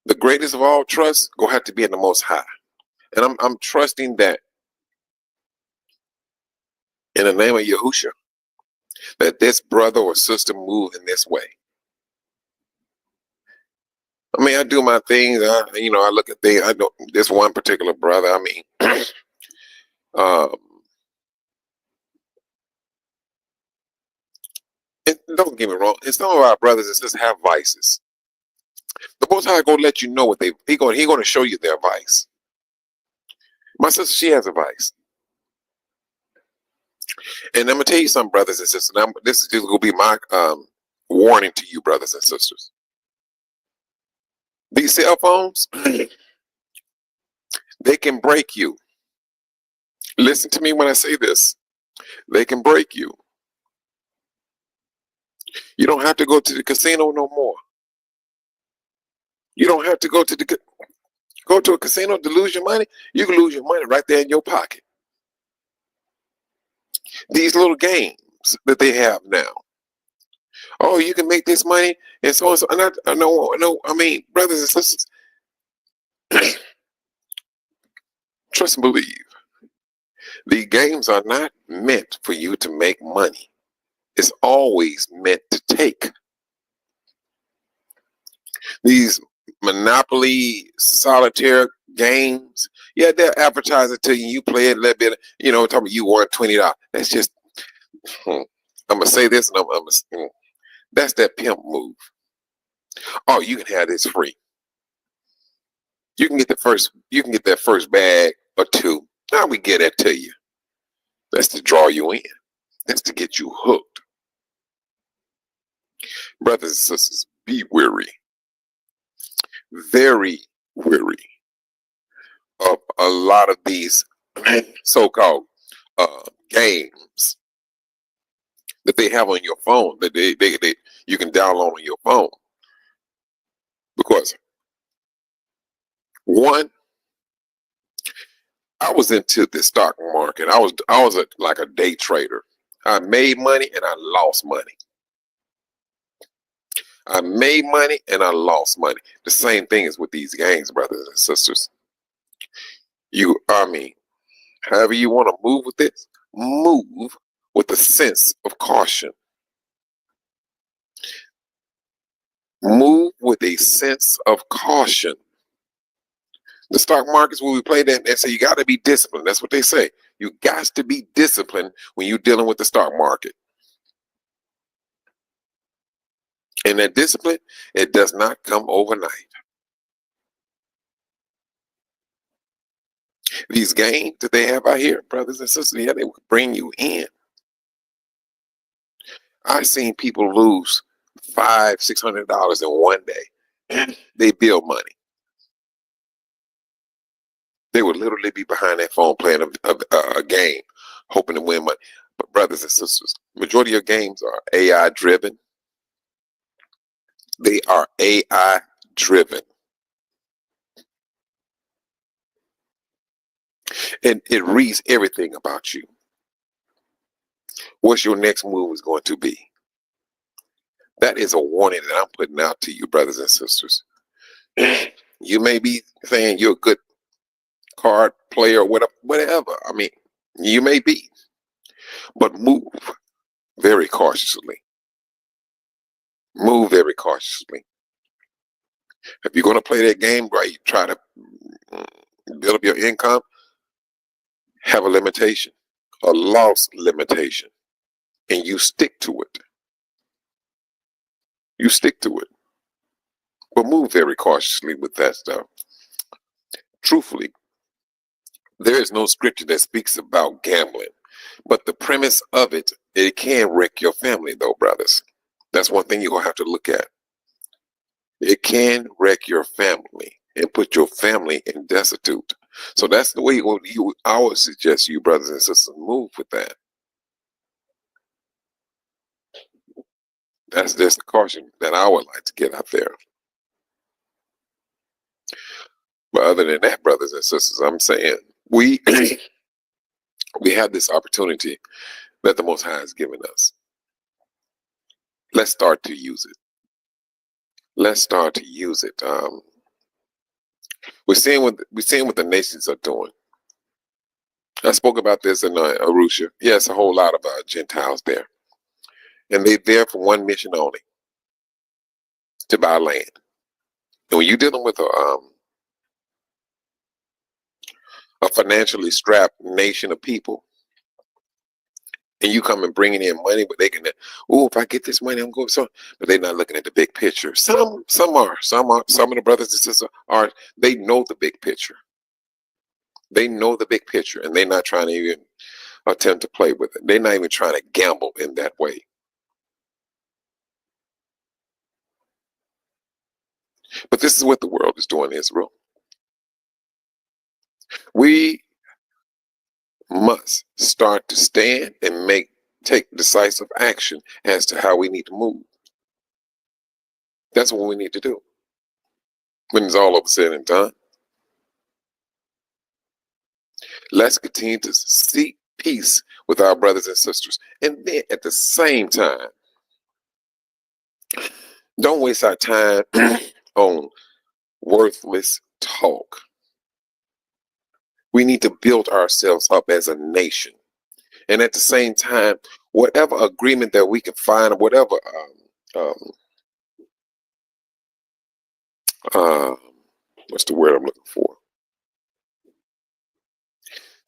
The greatest of all trust going to have to be in the Most High. And I'm trusting that in the name of Yahushua, that this brother or sister move in this way. I mean, I do my things. I look at things. I know this one particular brother. I mean, um, don't get me wrong. And some of our brothers and sisters have vices. The Most High gonna let you know what he gonna show you their vice. My sister, she has a vice, and I'm gonna tell you something, brothers and sisters. This is just gonna be my warning to you, brothers and sisters. These cell phones, they can break you. Listen to me when I say this. They can break you. You don't have to go to the casino no more. You don't have to go to a casino to lose your money. You can lose your money right there in your pocket. These little games that they have now. Oh, you can make this money and so on. So, and I know. I mean, brothers and sisters, trust and believe. The games are not meant for you to make money. It's always meant to take. These Monopoly, solitaire games, yeah, they're advertising to you. You play it a little bit, talking about you won $20. That's just, I'm gonna say this, and that's that pimp move. Oh, you can have this free. You can get that first bag or two. Now we get that to you. That's to draw you in. That's to get you hooked. Brothers and sisters, be weary. Very weary of a lot of these so-called games that they have on your phone that you can download on your phone. Because one, I was into the stock market. I was like a day trader. I made money and I lost money. I made money and I lost money. The same thing is with these games, brothers and sisters. However you want to move with this, move with a sense of caution. Move with a sense of caution. The stock markets, when we play that, they say you got to be disciplined. That's what they say. You got to be disciplined when you're dealing with the stock market. And that discipline, it does not come overnight. These games that they have out here, brothers and sisters, yeah, they will bring you in. I've seen people lose $500-600 in one day. They build money. They would literally be behind that phone playing a game, hoping to win money. But brothers and sisters, majority of games are AI driven. They are AI driven. And it reads everything about you. What's your next move is going to be? That is a warning that I'm putting out to you, brothers and sisters. You may be saying you're a good card player or whatever. I mean, you may be. But move very cautiously. Move very cautiously. If you're going to play that game where you try to build up your income, have a limitation, a loss limitation, and you stick to it. You stick to it. But move very cautiously with that stuff. Truthfully, there is no scripture that speaks about gambling. But the premise of it can wreck your family, though, brothers. That's one thing you're going to have to look at. It can wreck your family and put your family in destitute. So that's the way I would suggest you, brothers and sisters, move with that. That's just a caution that I would like to get out there. But other than that, brothers and sisters, I'm saying we have this opportunity that the Most High has given us. Let's start to use it. Let's start to use it. We're seeing what the nations are doing. I spoke about this in Arusha. Yes, a whole lot of Gentiles there. and they're there for one mission only: to buy land. And when you're dealing with a financially strapped nation of people, and you come and bringing in money, but they can, oh, if I get this money, I'm going so. But they're not looking at the big picture. Some are. Some of the brothers and sisters are. They know the big picture. They know the big picture, and they're not trying to even attempt to play with it. They're not even trying to gamble in that way. But this is what the world is doing, Israel. We must start to stand and take decisive action as to how we need to move. That's what we need to do. When it's all over said and done, let's continue to seek peace with our brothers and sisters. And then at the same time, don't waste our time on worthless talk. We need to build ourselves up as a nation. And at the same time, whatever agreement that we can find, or whatever what's the word I'm looking for?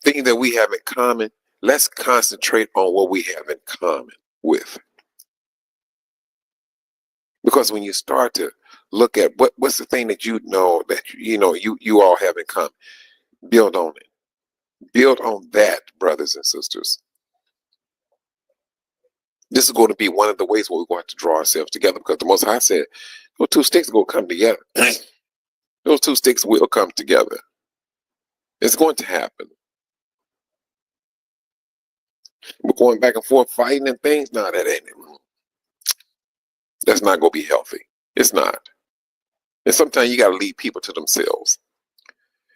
Thing that we have in common, let's concentrate on what we have in common with. Because when you start to look at what's the thing that you know that you all have in common, build on it. Build on that, brothers and sisters. This is going to be one of the ways where we're going to draw ourselves together, because the Most High said, those two sticks are going to come together. Those two sticks will come together. It's going to happen. We're going back and forth fighting and things. No, that ain't it. That's not going to be healthy. It's not. And sometimes you got to leave people to themselves.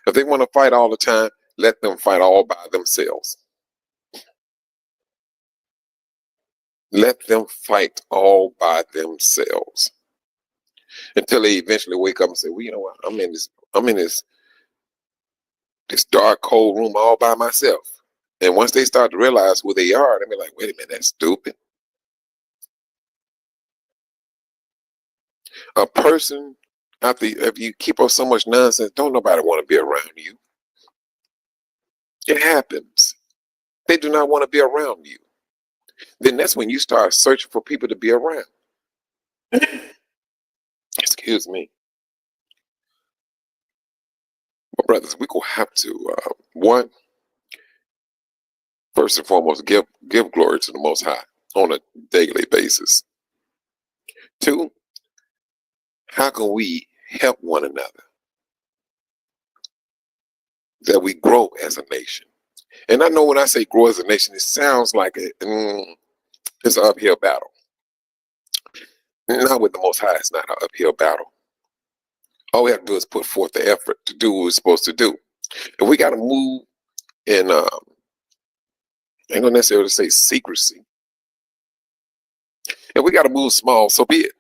If they want to fight all the time, let them fight all by themselves. Let them fight all by themselves until they eventually wake up and say, well, you know what? I'm in this dark, cold room all by myself. And once they start to realize who they are, they'll be like, wait a minute, that's stupid. A person, if you keep up so much nonsense, don't nobody want to be around you. It happens. They do not want to be around you. Then that's when you start searching for people to be around. Excuse me. My brothers, we're going to have to, one, first and foremost, give glory to the Most High on a daily basis. Two, how can we help one another that we grow as a nation? And I know when I say grow as a nation, it sounds like it's an uphill battle. Not with the Most High, it's not an uphill battle. All we have to do is put forth the effort to do what we're supposed to do. And we got to move in, I ain't gonna necessarily say secrecy. And we got to move small, so be it.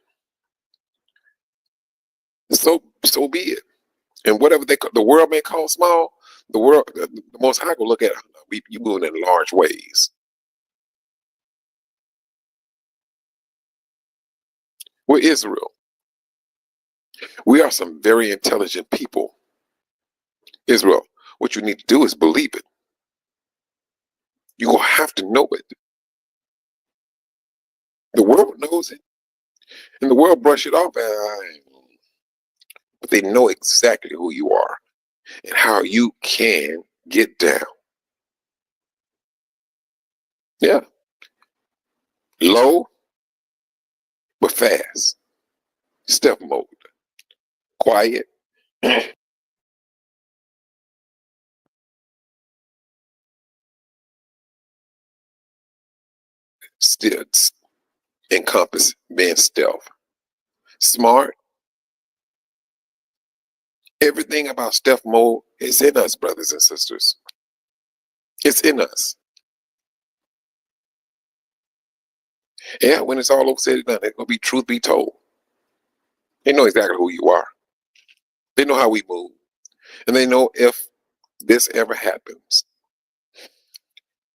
So be it. And whatever the world may call small, the Most High will look at it. You moving in large ways. We're Israel. We are some very intelligent people. Israel, what you need to do is believe it. You're going to have to know it. The world knows it. And the world brush it off. But they know exactly who you are and how you can get down. Yeah. Low, but fast. Stealth mode. Quiet. Still encompass being stealth. Smart. Everything about stealth mode is in us, brothers and sisters. It's in us. Yeah, when it's all over said and done, it's going to be truth be told. They know exactly who you are. They know how we move. And they know if this ever happens,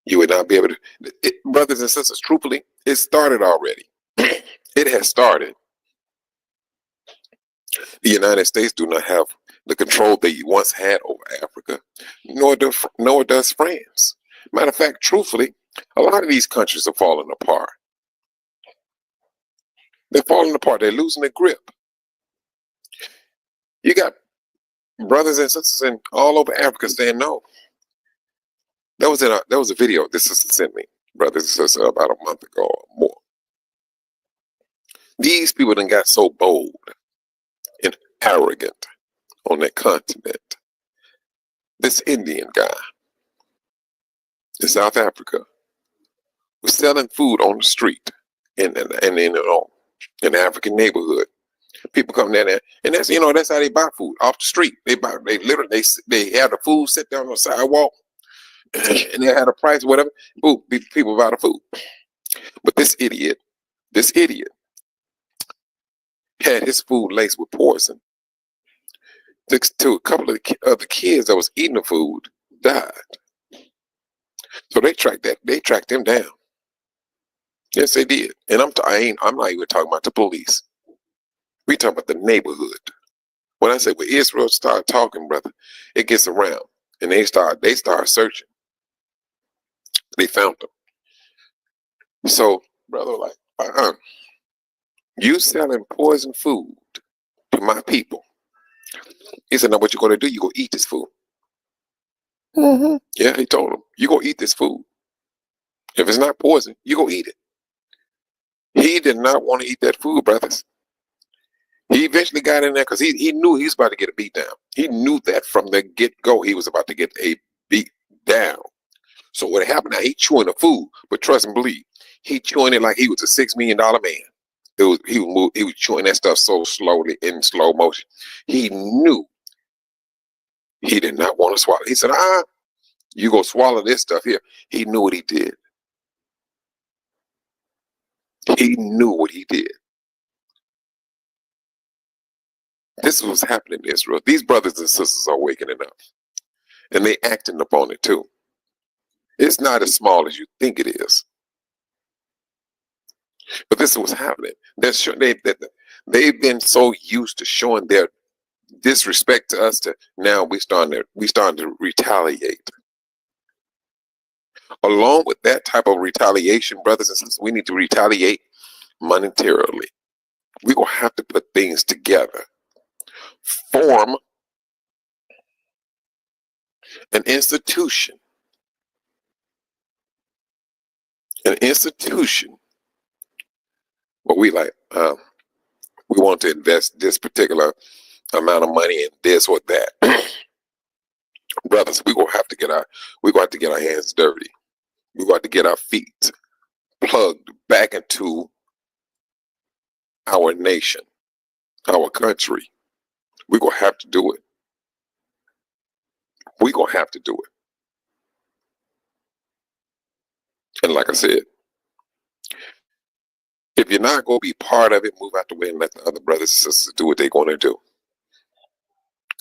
You would not be able to, brothers and sisters, truthfully, it started already. It has started. The United States do not have the control they once had over Africa, nor does France. Matter of fact, truthfully, a lot of these countries are falling apart. They're falling apart. They're losing their grip. You got brothers and sisters in all over Africa saying no. There was a video this sister sent me, brothers and sisters, about a month ago or more. These people done got so bold and arrogant on that continent. This Indian guy in South Africa was selling food on the street in an African neighborhood. People come down there, and that's that's how they buy food, off the street. They literally they have the food sit down on the sidewalk, and they had a price, whatever. Boom, people buy the food. But this idiot had his food laced with poison. To a couple of the kids that was eating the food died. So they tracked him down. Yes, they did. And I'm not even talking about the police. We talking about the neighborhood. When I say when Israel start talking, brother, it gets around, and they start searching. They found them. So, brother, like, you selling poison food to my people. He said, now what you gonna do? You gonna eat this food. Mm-hmm. Yeah, he told him, you gonna eat this food. If it's not poison, you gonna eat it. He did not want to eat that food, brothers. He eventually got in there because he knew he was about to get a beat down. He knew that from the get-go he was about to get a beat down. So what happened now, he chewing the food, but trust and believe, he chewing it like he was a $6 million man. He was chewing that stuff so slowly in slow motion. He knew he did not want to swallow. He said, you go swallow this stuff here. He knew what he did. He knew what he did. This was happening in Israel. These brothers and sisters are waking it up. And they acting upon it too. It's not as small as you think it is. But this is what's happening. They've been so used to showing their disrespect to us that now we starting to retaliate. Along with that type of retaliation, brothers and sisters, we need to retaliate monetarily. We're going to have to put things together. Form an institution. An institution where we want to invest this particular amount of money in this or that. Brothers, we're going to have to get our hands dirty. We're going to get our feet plugged back into our nation, our country. We're going to have to do it. We're going to have to do it. And like I said, if you're not going to be part of it, move out the way and let the other brothers and sisters do what they're going to do.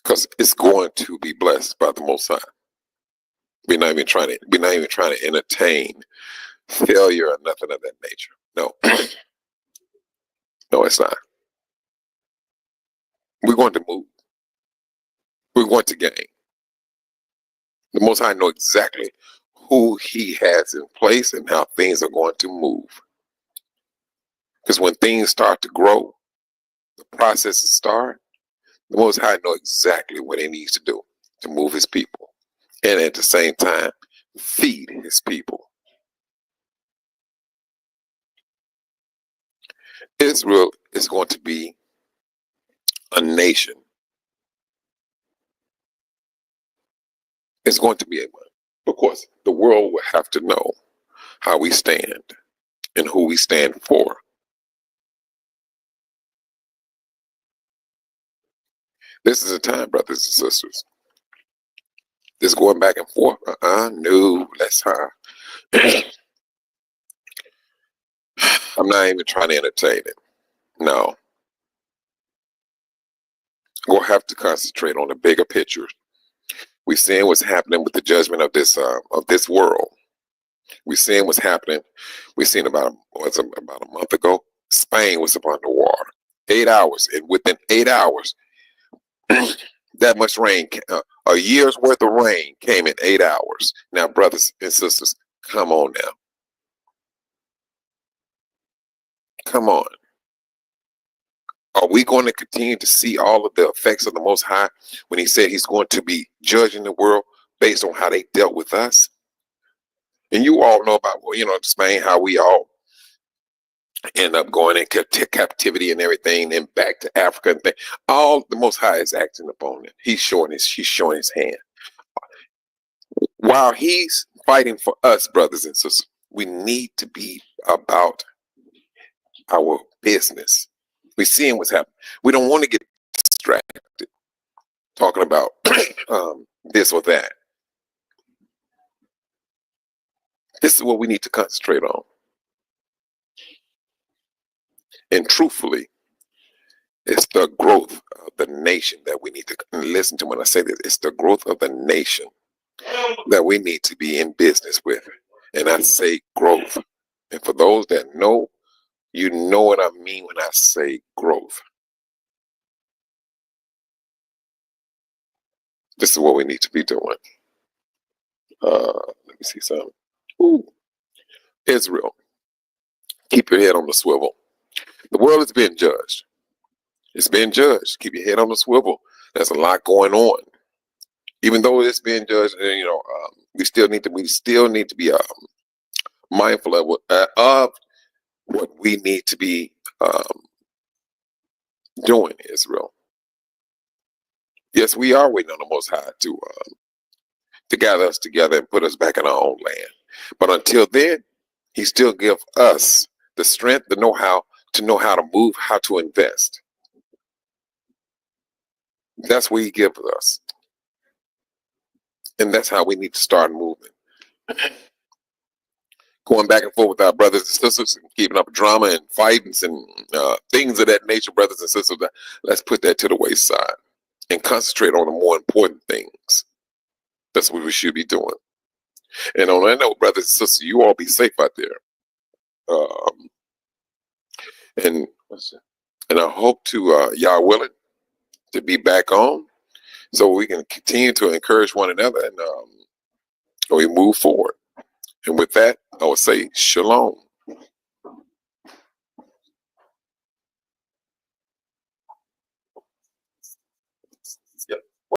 Because it's going to be blessed by the Most High. We're not even trying to entertain failure or nothing of that nature. No. No, it's not. We're going to move. We're going to gain. The Most High knows exactly who He has in place and how things are going to move. Because when things start to grow, the processes start, the Most High knows exactly what He needs to do to move His people. And at the same time, feed His people. Israel is going to be a nation. It's going to be a one. Of course, the world will have to know how we stand and who we stand for. This is a time, brothers and sisters. This going back and forth. No, let's I'm not even trying to entertain it. No. We'll have to concentrate on the bigger picture. We're seeing what's happening with the judgment of this world. We're seeing what's happening. We're seeing about a month ago, Spain was up underwater. 8 hours, and within 8 hours, that much rain, a year's worth of rain came in 8 hours. Now, brothers and sisters, come on now. Come on. Are we going to continue to see all of the effects of the Most High when he said he's going to be judging the world based on how they dealt with us? And you all know about, Spain, how we all end up going into captivity and everything, and back to Africa and things. All the Most High is acting upon it. He's showing his hand. While he's fighting for us, brothers and sisters, we need to be about our business. We're seeing what's happening. We don't want to get distracted talking about this or that. This is what we need to concentrate on. And truthfully, it's the growth of the nation that we need to listen to when I say this. It's the growth of the nation that we need to be in business with. And I say growth. And for those that know, you know what I mean when I say growth. This is what we need to be doing. Let me see something. Ooh. Israel, keep your head on the swivel. The world is being judged. It's being judged. Keep your head on the swivel. There's a lot going on. Even though it's being judged, we still need to be mindful of what we need to be doing, Israel. Yes, we are waiting on the Most High to gather us together and put us back in our own land. But until then, he still gives us the strength, the know-how to know how to move, how to invest. That's what he gives us. And that's how we need to start moving. Going back and forth with our brothers and sisters and keeping up drama and fightings and things of that nature, brothers and sisters, let's put that to the wayside and concentrate on the more important things. That's what we should be doing. And on that note, brothers and sisters, you all be safe out there. And I hope to, y'all willing, to be back on so we can continue to encourage one another and we move forward. And with that, I would say shalom.